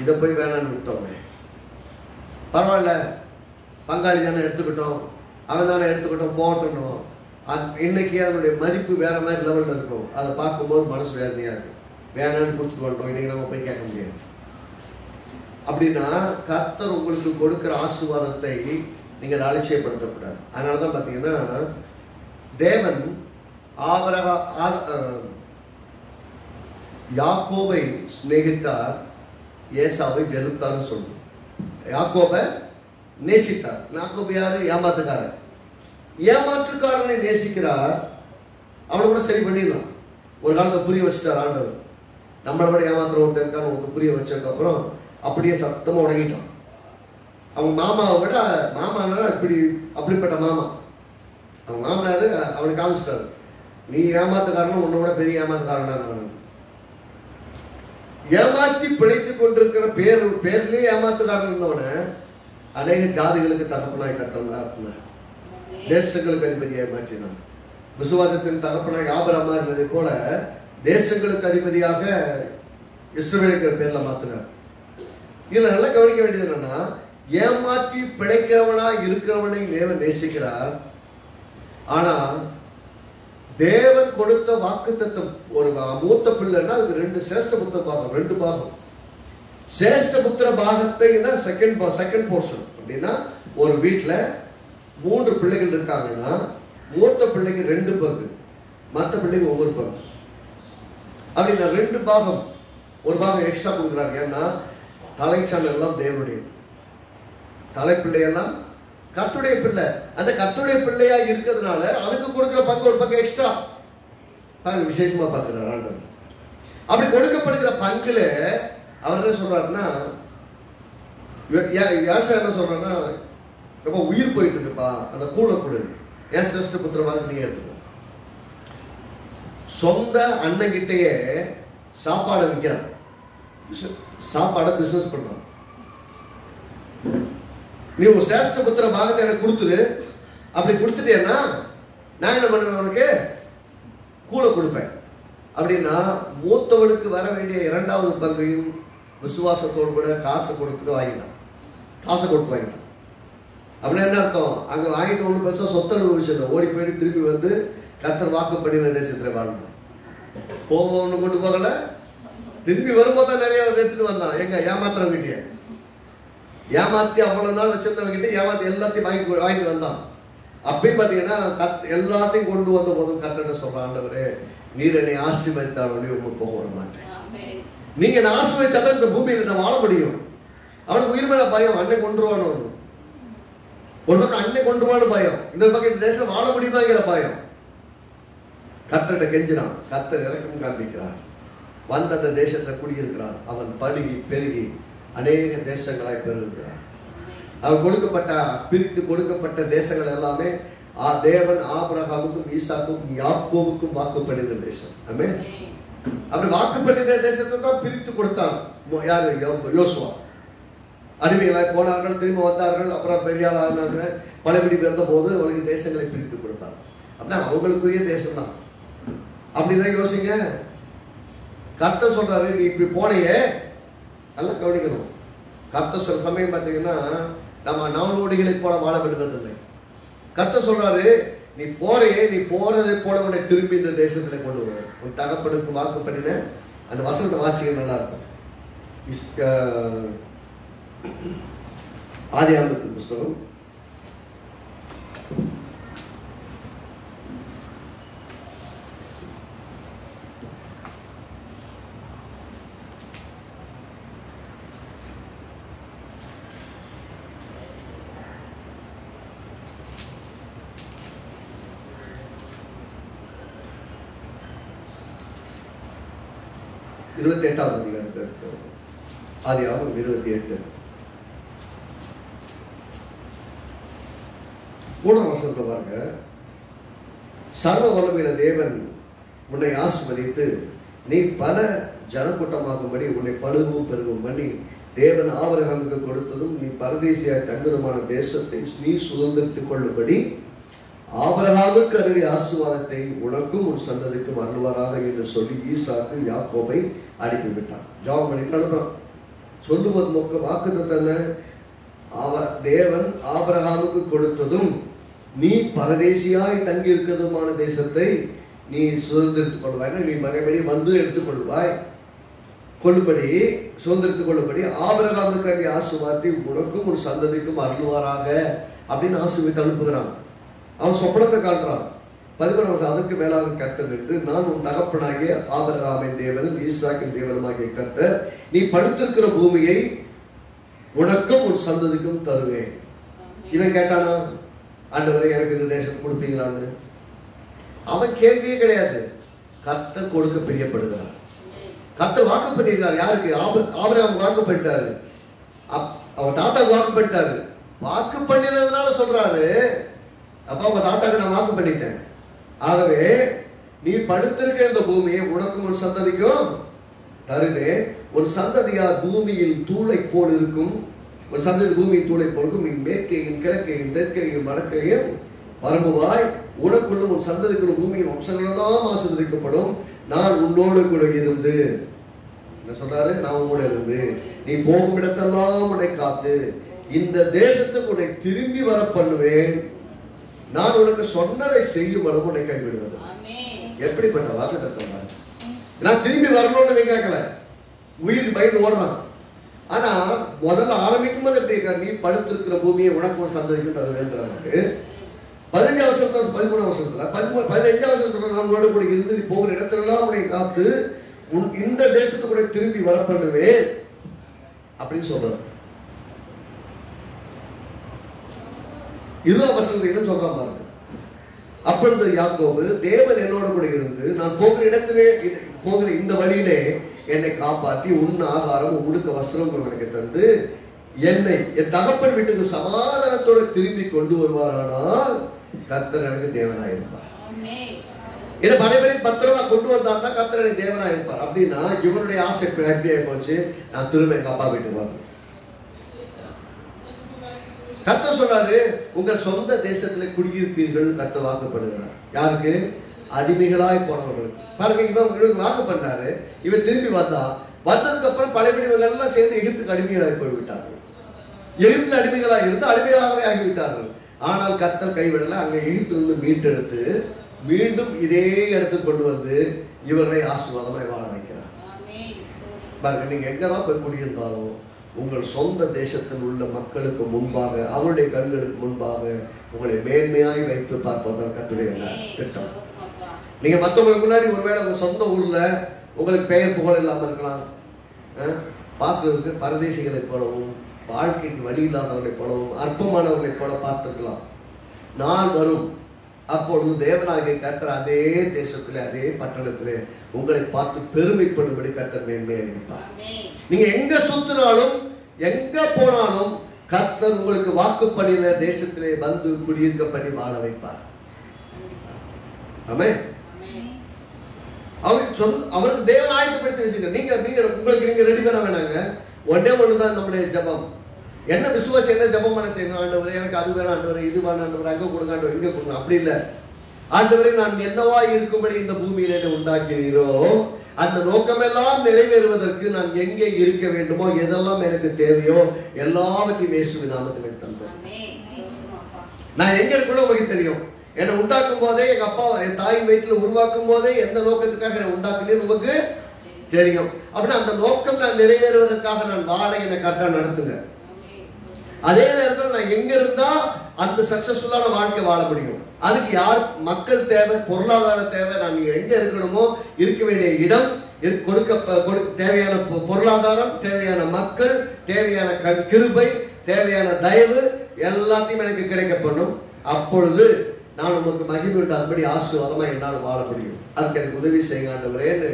இதை போய் வேணான்னு விட்டோமே, பரவாயில்ல பங்காளி தானே எடுத்துக்கிட்டோம், அவன் தானே எடுத்துக்கிட்டோம் போட்டோம். இன்னைக்கு அதனுடைய மதிப்பு வேற மாதிரி லெவலில் இருக்கும். அதை பார்க்கும்போது மனசு வேதனையாக இருக்கும். வேணான்னு கொடுத்துட்டு வந்துட்டோம், இன்னைக்கு நம்ம போய் கேட்க முடியாது. அப்படின்னா கர்த்தர் உங்களுக்கு கொடுக்குற ஆசீர்வாதத்தை நீங்கள் அலட்சியப்படுத்தக்கூடாது. அதனால தான் பார்த்தீங்கன்னா தேவன் யாக்கோபை சிநேகித்தார், ஏசாவை வெறுத்தார்னு சொல்லுவோம். யாக்கோபை நேசித்தார். யாக்கோபு யாரு? ஏமாத்துக்காரன். ஏமாற்றுக்காரனை நேசிக்கிறார். அவனை கூட சரி பண்ணிடலாம். ஒரு காலத்தை புரிய வச்சுட்டார் ஆண்டவர். நம்மளை விட ஏமாத்துற ஒருத்தருக்கான ஒருத்தர் புரிய வச்சதுக்கப்புறம் அப்படியே சத்தமாக உடங்கிட்டான். அவங்க மாமாவை விட மாமானார் அப்படிப்பட்ட மாமா. அவங்க மாமனார் அவனுக்கு காமிச்சிட்டாரு, நீ ஏமாத்துக்காரனும் உன்னோட பெரிய ஏமாத்துக்காரனா. நான் ஏமாற்றி பிழைத்துக் கொண்டிருக்கிற பேர்லயே ஏமாத்துக்காரன் இருந்தவன அநேக ஜாதிகளுக்கு தகப்பனாய் கட்டணும், தேசங்களுக்கு அதிபதியாக மாற்றினான். விசுவாசத்தின் தகப்பனாய் ஆபிரகாமா இருந்ததை போல தேசங்களுக்கு அதிபதியாக இஸ்ரவேலுக்கு பேர்ல மாத்தினார். இதுல நல்லா கவனிக்க வேண்டியது என்னன்னா, ஏமாற்றி பிழைக்கிறவனா இருக்கிறவனை தேவன் நேசிக்கிறார். ஆனா தேவன் கொடுத்த வாக்குத்தத்தம், ஒரு மூத்த பிள்ளைன்னா அதுக்கு 2 சிரேஷ்ட புத்திர பாகம், 2 பாகம். சிரேஷ்ட புத்திர பாகத்தை செகண்ட் போர்ஷன். அப்படின்னா ஒரு வீட்டில் 3 பிள்ளைகள் இருக்காங்கன்னா மூத்த பிள்ளைக்கு 2 பங்கு, மற்ற பிள்ளைக்கு ஒவ்வொரு பங்கு. அப்படின்னா 2 பாகம், ஒரு பாகம் எக்ஸ்ட்ரா கொடுக்குறாங்க. ஏன்னா தலைச்சானல் எல்லாம் தேவனுடையது, தலைப்பிள்ளையெல்லாம் கர்த்தருடைய பிள்ளை. அந்த கர்த்தருடைய பிள்ளையா இருக்கிறதுனால அதுக்கு கொடுக்குற பங்கு ஒரு பங்கு எக்ஸ்ட்ரா பாருங்க, விசேஷமா பார்க்கிறார் ஆண்டவர். அப்படி கொடுக்கப்படுகிற பங்குல அவர் என்ன சொல்றாருன்னா, யாசா என்ன சொல்றாருன்னா, ரொம்ப உயிர் போயிட்டு இருக்குப்பா, அந்த கூலை கொடு, ஏன் சிரேஷ்ட புத்திரமாக நீங்க எடுத்துக்கோ. சொந்த அண்ணன் கிட்டேயே சாப்பாடை விற்கிறான், சாப்பாடை பிசினஸ் பண்றான். நீ உன் சிரேஷ்ட புத்திர பாகத்தை எனக்கு கொடுத்துரு, அப்படி கொடுத்துட்டேன்னா நான் என்ன பண்ணுவேன், உனக்கு கூலை கொடுப்பேன். அப்படின்னா மூத்தவனுக்கு வர வேண்டிய 2வது பங்கையும் விசுவாசத்தோடு கூட காசை கொடுத்து வாங்கிட்டான். அப்படின்னா என்ன அர்த்தம், அங்க வாங்கிட்டு 1 பைசா சொத்தளவு விஷயம் ஓடி போயிட்டு திருப்பி வந்து கர்த்தர் வாக்கு பண்ணின தேசத்துல வாழ்ந்தான். ஒன்று கொண்டு போகல, திரும்பி வரும்போது தான் நிறைய எடுத்துட்டு வந்தான். எங்க ஏமாத்துறவங்கிட்டே ஏமாத்தி அவ்வளவு நாள் வச்சிருந்தவங்கிட்ட ஏமாத்தி எல்லாத்தையும் வாங்கிட்டு வந்தான். அப்பயும் பார்த்தீங்கன்னா எல்லாத்தையும் கொண்டு வந்த போதும் கர்த்தர் சொல்றான், ஆண்டவரே நீர் என்னை ஆசீர்வதித்தால் உங்களுக்கு போக விட மாட்டேன். நீங்க என்ன ஆசீர்வதிச்சாதான் இந்த பூமியில நான் வாழ முடியும். அவனுக்கு உயிர் மேல பயம், அன்னை கொண்டுருவானு. ஒரு பக்கம் அன்னை கொண்டுருவானு பயம், இன்னொரு பக்கம் இந்த தேசம் வாழ முடியுமாங்கிற பயம். கர்த்தர்கிட்ட கெஞ்சினான், கர்த்தர் இறக்கம் காண்பிக்கிறார். வந்த அந்த தேசத்துல குடியிருக்கிறான். அவன் பழுகி பெருகி அநேக தேசங்களாய் பெறுகிறார். அவன் பிரித்து கொடுக்கப்பட்ட தேசங்கள் எல்லாமே தேவன் ஆபிரகாமுக்கும் ஈசாக்கும் யாக்கோபுக்கும் வாக்கு பண்ணின தேசம். ஆமென். அப்படி வாக்கு பண்ணின தேசத்தை தான் பிரித்து கொடுத்தான். யாரு? யோசுவா. அடிமைகளாய் போனார்கள், திரும்ப வந்தார்கள், அப்புறம் பெரிய ஆள் ஆனாங்க. பழகுடி வந்த போது அவங்களுக்கு தேசங்களை பிரித்து கொடுத்தாங்க. அப்படின்னா அவங்களுக்குரிய தேசம் தான். அப்படிதான் யோசிங்க. கர்த்தர் சொல்றாரு, நீ இப்படி போனையே, நல்லா கவனிக்கணும். கர்த்தர் சொல்ற சமயம் பார்த்தீங்கன்னா நம்ம நவநோடிகளை போல வாழ விடுவதில்லை. கர்த்தர் சொல்றாரு, நீ போறையே, நீ போறதை போல உன்னை திரும்பி இந்த தேசத்துல கொண்டு வர. உன் தகப்பனுக்கு வாக்கு பண்ணின அந்த வசனத்தை வாசிக்க நல்லா இருக்கும். ஆதியாகமத்தின் புஸ்தகம் 28வது அதிகாரத்தில் ஆதியாகமம் 28 மூணாம் வசனத்தை பாருங்க. சர்வ வல்லமையுள்ள தேவன் உன்னை ஆசீர்வதித்து நீ பல ஜனக்கூட்டமாகும்படி உன்னை பழுவும் பெருகும் பண்ணி தேவன் ஆபிரகாமுக்கு கொடுத்ததும் நீ பரதேசியாய் தங்குமான தேசத்தை நீ சுதந்திரித்துக் கொள்ளும்படி ஆபிரகாமுக்கு அருகிய ஆசீர்வாதத்தை உனக்கும் உன் சந்ததிக்கும் அருள்வாராக என்று சொல்லி ஈசாக்கு யாக்கோபை அனுப்பிவிட்டான். ஜாபம் பண்ணிட்டு அனுப்புறான். சொல்லுவது நோக்க வாக்குத்தத்தம் தேவன் ஆபிரகாமுக்கு கொடுத்ததும் நீ பரதேசியாய் தங்கி இருக்கிறதுமான தேசத்தை நீ சுதந்திரித்துக் கொள்வாய், நீ மறுபடி வந்து எடுத்துக்கொள்வாய், கொள்ளும்படி சுதந்திரத்துக் கொள்ளும்படி ஆபிரகாமுக்கு அடி ஆசீர்வாதத்தை உனக்கும் ஒரு சந்ததிக்கும் அருள்வாராக அப்படின்னு ஆசீர்வாதத்தை அனுப்புகிறான். அவன் சொப்பனத்தை காட்டுறான். 11 அதற்கு மேலாக கர்த்தர் என்று, நான் உன் தகப்பனாகிய ஆபிரகாமின் தேவனும் ஈசாக்கின் தேவனுமாகிய கர்த்தர், நீ படுத்திருக்கிற பூமியை உனக்கும் உன் சந்ததிக்கும் தருவேன். இவன் கேட்டானா, ஆண்டவரே எனக்கு இந்த தேசம் கொடுப்பீங்களான்னு? அவன் கேள்வியே கிடையாது. கர்த்தர் கொடுக்க பிரியப்படுகிறார். கர்த்தர் வாக்கு பண்ணியிருக்காரு. யாருக்கு? ஆபிரகாம் வாக்கு பண்ணிட்டாரு. அவன் தாத்தாக்கு வாக்கு பண்ணிட்டாரு. வாக்கு பண்ணினதுனால சொல்றாரு, அப்ப அவங்க தாத்தாக்கு நான் வாக்கு பண்ணிட்டேன். ஆகவே நீ படுத்திருக்க இந்த பூமியை உனக்கும் ஒரு சந்ததிக்கும் தருவேன். ஒரு சந்ததியார் பூமியில் தூளை போல் இருக்கும். ஒரு சந்ததி பூமியின் தூளை போல் இருக்கும். நீ மேற்கையும் கிழக்கையும் தெற்கையும் வடக்கையும் பரம்புவாய். உனக்குள்ளும் ஒரு சந்ததிக்குள்ள பூமியின் வம்சங்களெல்லாம் ஆசீர்வதிக்கப்படும். நான் உன்னோடு கூட இருந்து, என்ன சொல்றாரு, நான் உன்னோட இருந்து நீ போகும் இடத்தெல்லாம் உன்னை காத்து இந்த தேசத்துக்கு உன்னை திரும்பி வர பண்ணுவேன். நான் உனக்கு சொன்னதை செய்யும் அளவு உன்னை கைவிடுவது. எப்படிப்பட்ட வாக்கு தத்துவம்! நான் திரும்பி வரணும்னு கேட்கல, உயிர் பயந்து ஓடுறான். ஆனா முதல்ல ஆரம்பிக்கும் போது எப்படி இருக்காரு, நீ படுத்திருக்கிற பூமியை உனக்கு ஒரு சந்ததிக்கு தருவேன்றாரு. 15 வருஷத்துல 13 வருஷத்துல 15 வருஷத்துல நான் உன்னோட கூட இருந்து நீ போகிற இடத்துலலாம் உன்னை காத்து இந்த தேசத்துக்கு கூட திரும்பி வர பண்ணுவேன் அப்படின்னு சொல்றாரு. 20 வருஷத்துல என்ன சொல்றான் பாருங்க. அப்பொழுது யாக்கோபு, தேவன் என்னோட கூட இருந்து நான் போகிற இடத்திலே போகிற இந்த வழியிலே என்னை காப்பாற்றி உண்ண ஆகாரம் உடுக்க வஸ்திரம் எனக்கு தந்து என்னை என் தகப்பன் வீட்டுக்கு சமாதானத்தோட திரும்பி கொண்டு வருவாரானால் கர்த்தர் எனக்கு தேவனாயிருப்பார். என்ன பழைய பத்திரமா கொண்டு வந்தார்னா கர்த்தர் எனக்கு தேவனாயிருப்பார். அப்படின்னா இவனுடைய ஆசை எப்படி போச்சு, நான் திரும்ப எங்க அப்பா வீட்டுக்கு வரணும். கர்த்தர் சொல்றாரு, உங்கள் சொந்த தேசத்துல குடியிருப்பீர்கள் கர்த்தர் வாக்குப்படுகிறார். யாருக்கு? அடிமைகளாய் போனவர்களுக்கு. பாருங்க, இவன் வாக்கு பண்ணாரு. இவன் திரும்பி வந்ததுக்கு அப்புறம் பழையபடிவர்கள் எல்லாம் சேர்ந்து எகிப்துக்கு அடிமைகளாய் போய்விட்டார்கள். எகிப்துல அடிமைகளாக இருந்து அடிமைகளாகவே ஆகிவிட்டார்கள். ஆனால் கர்த்தர் கைவிடல. அங்க எகிப்திலிருந்து மீட்டெடுத்து மீண்டும் இதே இடத்துக்கு கொண்டு வந்து இவர்களை ஆசீர்வாதமாய் வாழ வைக்கிறார். பாருங்க, நீங்க எங்கதான் போய் குடியிருந்தாலும் உங்கள் சொந்த தேசத்தில் உள்ள மக்களுக்கு முன்பாக, அவருடைய கண்களுக்கு முன்பாக உங்களை மேன்மையாய் வைத்து பார்ப்பதற்கு கர்த்தருடைய திட்டம். நீங்க மற்றவங்களுக்கு முன்னாடி ஒருவேளை உங்க சொந்த ஊர்ல உங்களுக்கு பெயர் புகழ் இல்லாம இருக்கலாம், பார்க்கறதுக்கு பரதேசிகளை போலவும் வாழ்க்கைக்கு வழி இல்லாதவர்களை போலவும் அற்பமானவர்களை போல பார்த்துருக்கலாம். நாள் வரும், அப்பொழுது தேவனாகிய கர்த்தர் அதே தேசத்திலே அதே பட்டணத்திலே உங்களை பார்த்து பெருமைப்படும்படி கர்த்தர் மேன்மையாக இருப்பார். நீங்க எங்க சுத்தினாலும் எங்க போனாலும் கர்த்தர் உங்களுக்கு வாக்குப்படின தேசத்திலே வந்து குடியிருக்க பண்ணி வாழ வைப்பார். ஆமென். அவருக்கு தேவன் ஆயத்தப்படுத்தி வச்சுக்க. நீங்க உங்களுக்கு நீங்க ரெடி பண்ண வேணாங்க. ஒன்னே ஒண்ணுதான் நம்முடைய ஜபம். என்ன விசுவாசம், என்ன ஜபம் பண்ண தெரியும்? ஆண்டவரே எனக்கு அது வேணும், ஆண்டவரே இது வேணும், ஆண்டவரே அங்க கொடுங்க, ஆண்டவரே இங்க கொடுங்க. அப்படி இல்லை. ஆண்டவரே நான் என்னவா இருக்கும்படி இந்த பூமியில என்ன உண்டாக்கினீரோ அந்த நோக்கமெல்லாம் நிறைவேறுவதற்கு நான் எங்கே இருக்க வேண்டுமோ, எதெல்லாம் எனக்கு தேவையோ எல்லாவற்றையும் இயேசுவின் நாமத்தில் தந்தேன். நான் எங்க இருக்கணும் உங்களுக்கு தெரியும். என்னை உண்டாக்கும் போதே எங்க அப்பா என் தாயின் வயிற்றுல உருவாக்கும் போதே எந்த நோக்கத்துக்காக என்னை உண்டாக்குனேன்னு உங்களுக்கு தெரியும். அப்படின்னா அந்த நோக்கம் நான் நிறைவேறுவதற்காக நான் வாழ என்னை கரெக்டா நடத்துங்க. அதே நேரத்தில் நான் எங்க இருந்தா அந்த சக்சஸ்ஃபுல்லான வாழ்க்கை வாழ முடியும். அதுக்கு யார் மக்கள் தேவை, பொருளாதார தேவை. நான் எங்க இருக்கணுமோ இருக்க வேண்டிய இடம், தேவையான பொருளாதாரம், தேவையான மக்கள், தேவையான கிருபை, தேவையான தயவு எல்லாத்தையும் எனக்கு கிடைக்கப்படும். அப்பொழுது நான் உங்களுக்கு மகிமை உண்டாகும்படி ஆசீர்வாதமா என்னால் வாழ முடியும். அதுக்கு எனக்கு உதவி செய்யுங்க ஆண்டவரேன்னு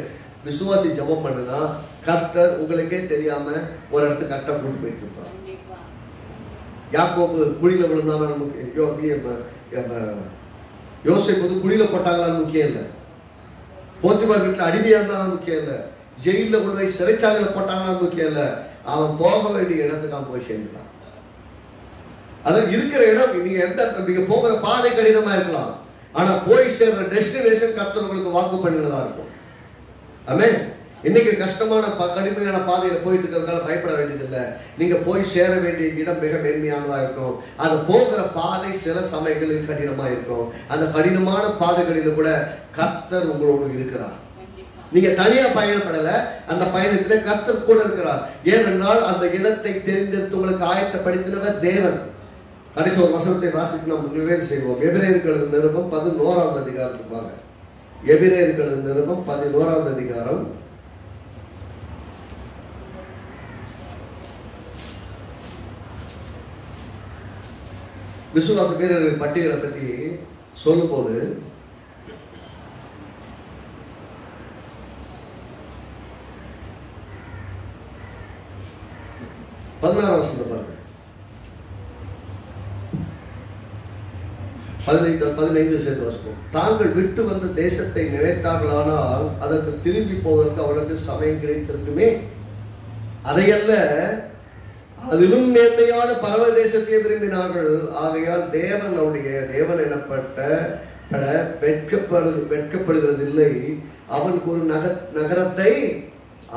விசுவாசி ஜெபம் பண்ணுனா கர்த்தர் உங்களுக்கே தெரியாம ஒரு இடத்துக்கு கரெக்டா கூட்டு போயிட்டு இருப்பார். யாக்கோபு குழியில விழுந்தானா யோசேப்பு குழியில போட்டாங்களான்னு முக்கியம் இல்லை. போத்திபார் வீட்டுல அடிமையா இருந்தாலும் முக்கியம் இல்லை. ஜெயில கொண்டு போய் சிறைச்சாலையில போட்டாங்களான்னு முக்கியம் இல்லை. அவன் போக வேண்டிய இடத்துக்கு அவன் போய் சேர்ந்துட்டான். அதான் இருக்கிற இடம், நீங்க போகிற பாதை கடினமா இருக்கலாம், ஆனா போய் சேர்ற டெஸ்டினேஷன் கர்த்தர் உங்களுக்கு வாக்கு பண்ணினதா இருக்கும். ஆமென். இன்னைக்கு கஷ்டமான கடுமையான பாதையில போயிட்டு இருக்கிறதுனால பயப்பட வேண்டியதில்லை. நீங்க போய் சேர வேண்டிய இடம் மிக மேன்மையானதா இருக்கும். அது போகிற பாதை சில சமயங்களில் கடினமா இருக்கும். அந்த கடினமான பாதைகளில் கூட கர்த்தர் உங்களோடு இருக்கிறார். நீங்க தனியா பயணப்படல, அந்த பயணத்துல கர்த்தர் கூட இருக்கிறார். ஏனென்றால் அந்த இடத்தை தெரிந்தெடுத்து உங்களுக்கு ஆயத்தப்படுத்தினவர் தேவன். கடைசி ஒரு வசனத்தை வாசித்து நாம் நிறைவு செய்வோம். எபிரேயர்கள் நிருபம் 11வது அதிகாரத்துக்கு வாங்க. எபிரேயர்கள் நிருபம் 11வது அதிகாரம் விசுவாச வீரர்கள் பட்டியலை பற்றி சொல்லும் போது பதினாறாம் வசனத்தை பாருங்க. 15 சேர்த்து வாசிப்போம். தாங்கள் விட்டு வந்த தேசத்தை நினைத்தார்களானால் அதற்கு திரும்பி போவதற்கு அவர்களுக்கு சமயம் கிடைத்திருக்குமே. அதையல்ல, அதிலும் மேன்மையான பரவதேசத்தை விரும்பினார்கள். ஆகையால் தேவன் எனப்பட்ட வெட்கப்படுகிறதில்லை. அவனுக்கு ஒரு நகரத்தை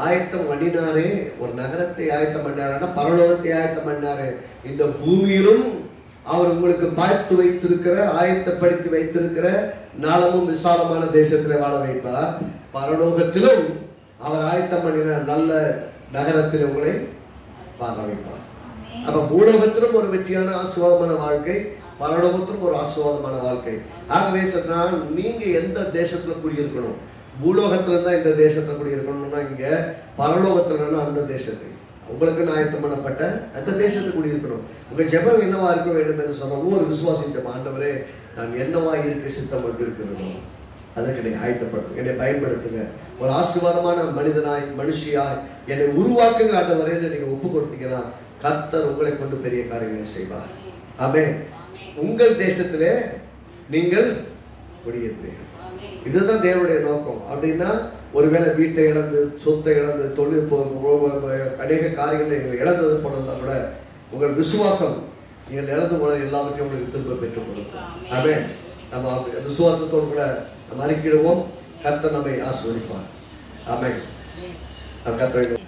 ஆயத்தம் பண்ணினாரே. ஒரு நகரத்தை ஆயத்தம் பண்ணாரா, பரலோகத்தை ஆயத்தம் பண்ணாரு. இந்த பூமியிலும் அவர் உங்களுக்கு பார்த்து வைத்திருக்கிற, ஆயத்தப்படுத்தி வைத்திருக்கிற நாளமும் விசாலமான தேசத்தில் வாழ வைப்பார். பரலோகத்திலும் அவர் ஆயத்தம் பண்ணின நல்ல நகரத்தில் உங்களை வாழ வைப்பார். அப்ப பூலோகத்திலும் ஒரு வெற்றியான ஆசீர்வாதமான வாழ்க்கை, பரலோகத்திலும் ஒரு ஆசீர்வாதமான வாழ்க்கை. ஆகவே சொன்னால் நீங்க எந்த தேசத்துல குடியிருக்கணும்? பூலோகத்துல இருந்தா இந்த தேசத்துல குடியிருக்கணும்னா இங்க, பரலோகத்துல அந்த தேசத்தை உங்களுக்கு ஆயத்தம் பண்ணப்பட்ட அந்த தேசத்துக்கு குடியிருக்கணும். உங்க ஜெபம் என்னவா இருக்க வேண்டும் என்று சொன்ன ஒவ்வொரு விசுவாசித்த ஆண்டவரே, நான் என்னவா இருக்க சித்தம் கொண்டு இருக்கிறோம், அதற்கு என்னை ஆயத்தப்படுத்துங்க, என்னை பயன்படுத்துங்க. ஒரு ஆசீர்வாதமான மனிதனாய் மனுஷியாய் என்னை உருவாக்குங்க ஆண்டவரே என்று நீங்க ஒப்பு கொடுத்தீங்கன்னா கர்த்தர் உங்களை கொண்டு பெரிய காரியங்களை செய்வார். ஆமென். உங்கள் தேசத்திலே நீங்கள் குடியிருப்பீர்கள். இதுதான் தேவனுடைய நோக்கம். அப்படின்னா ஒருவேளை வீட்டை இழந்து, சொத்தை இழந்து, தொழில் அநேக காரியங்களை நீங்கள் இழந்தது போனதுனா கூட உங்கள் விசுவாசம் நீங்கள் இழந்து போன எல்லாவற்றையும் உங்களுக்கு திரும்ப பெற்றுக் கொடுக்கும். ஆமென். நம்ம விசுவாசத்தோடு கூட நம்ம அறிக்கிடுவோம். கர்த்தர் நம்மை ஆசீர்வதிப்பார். ஆமென். கர்த்தர்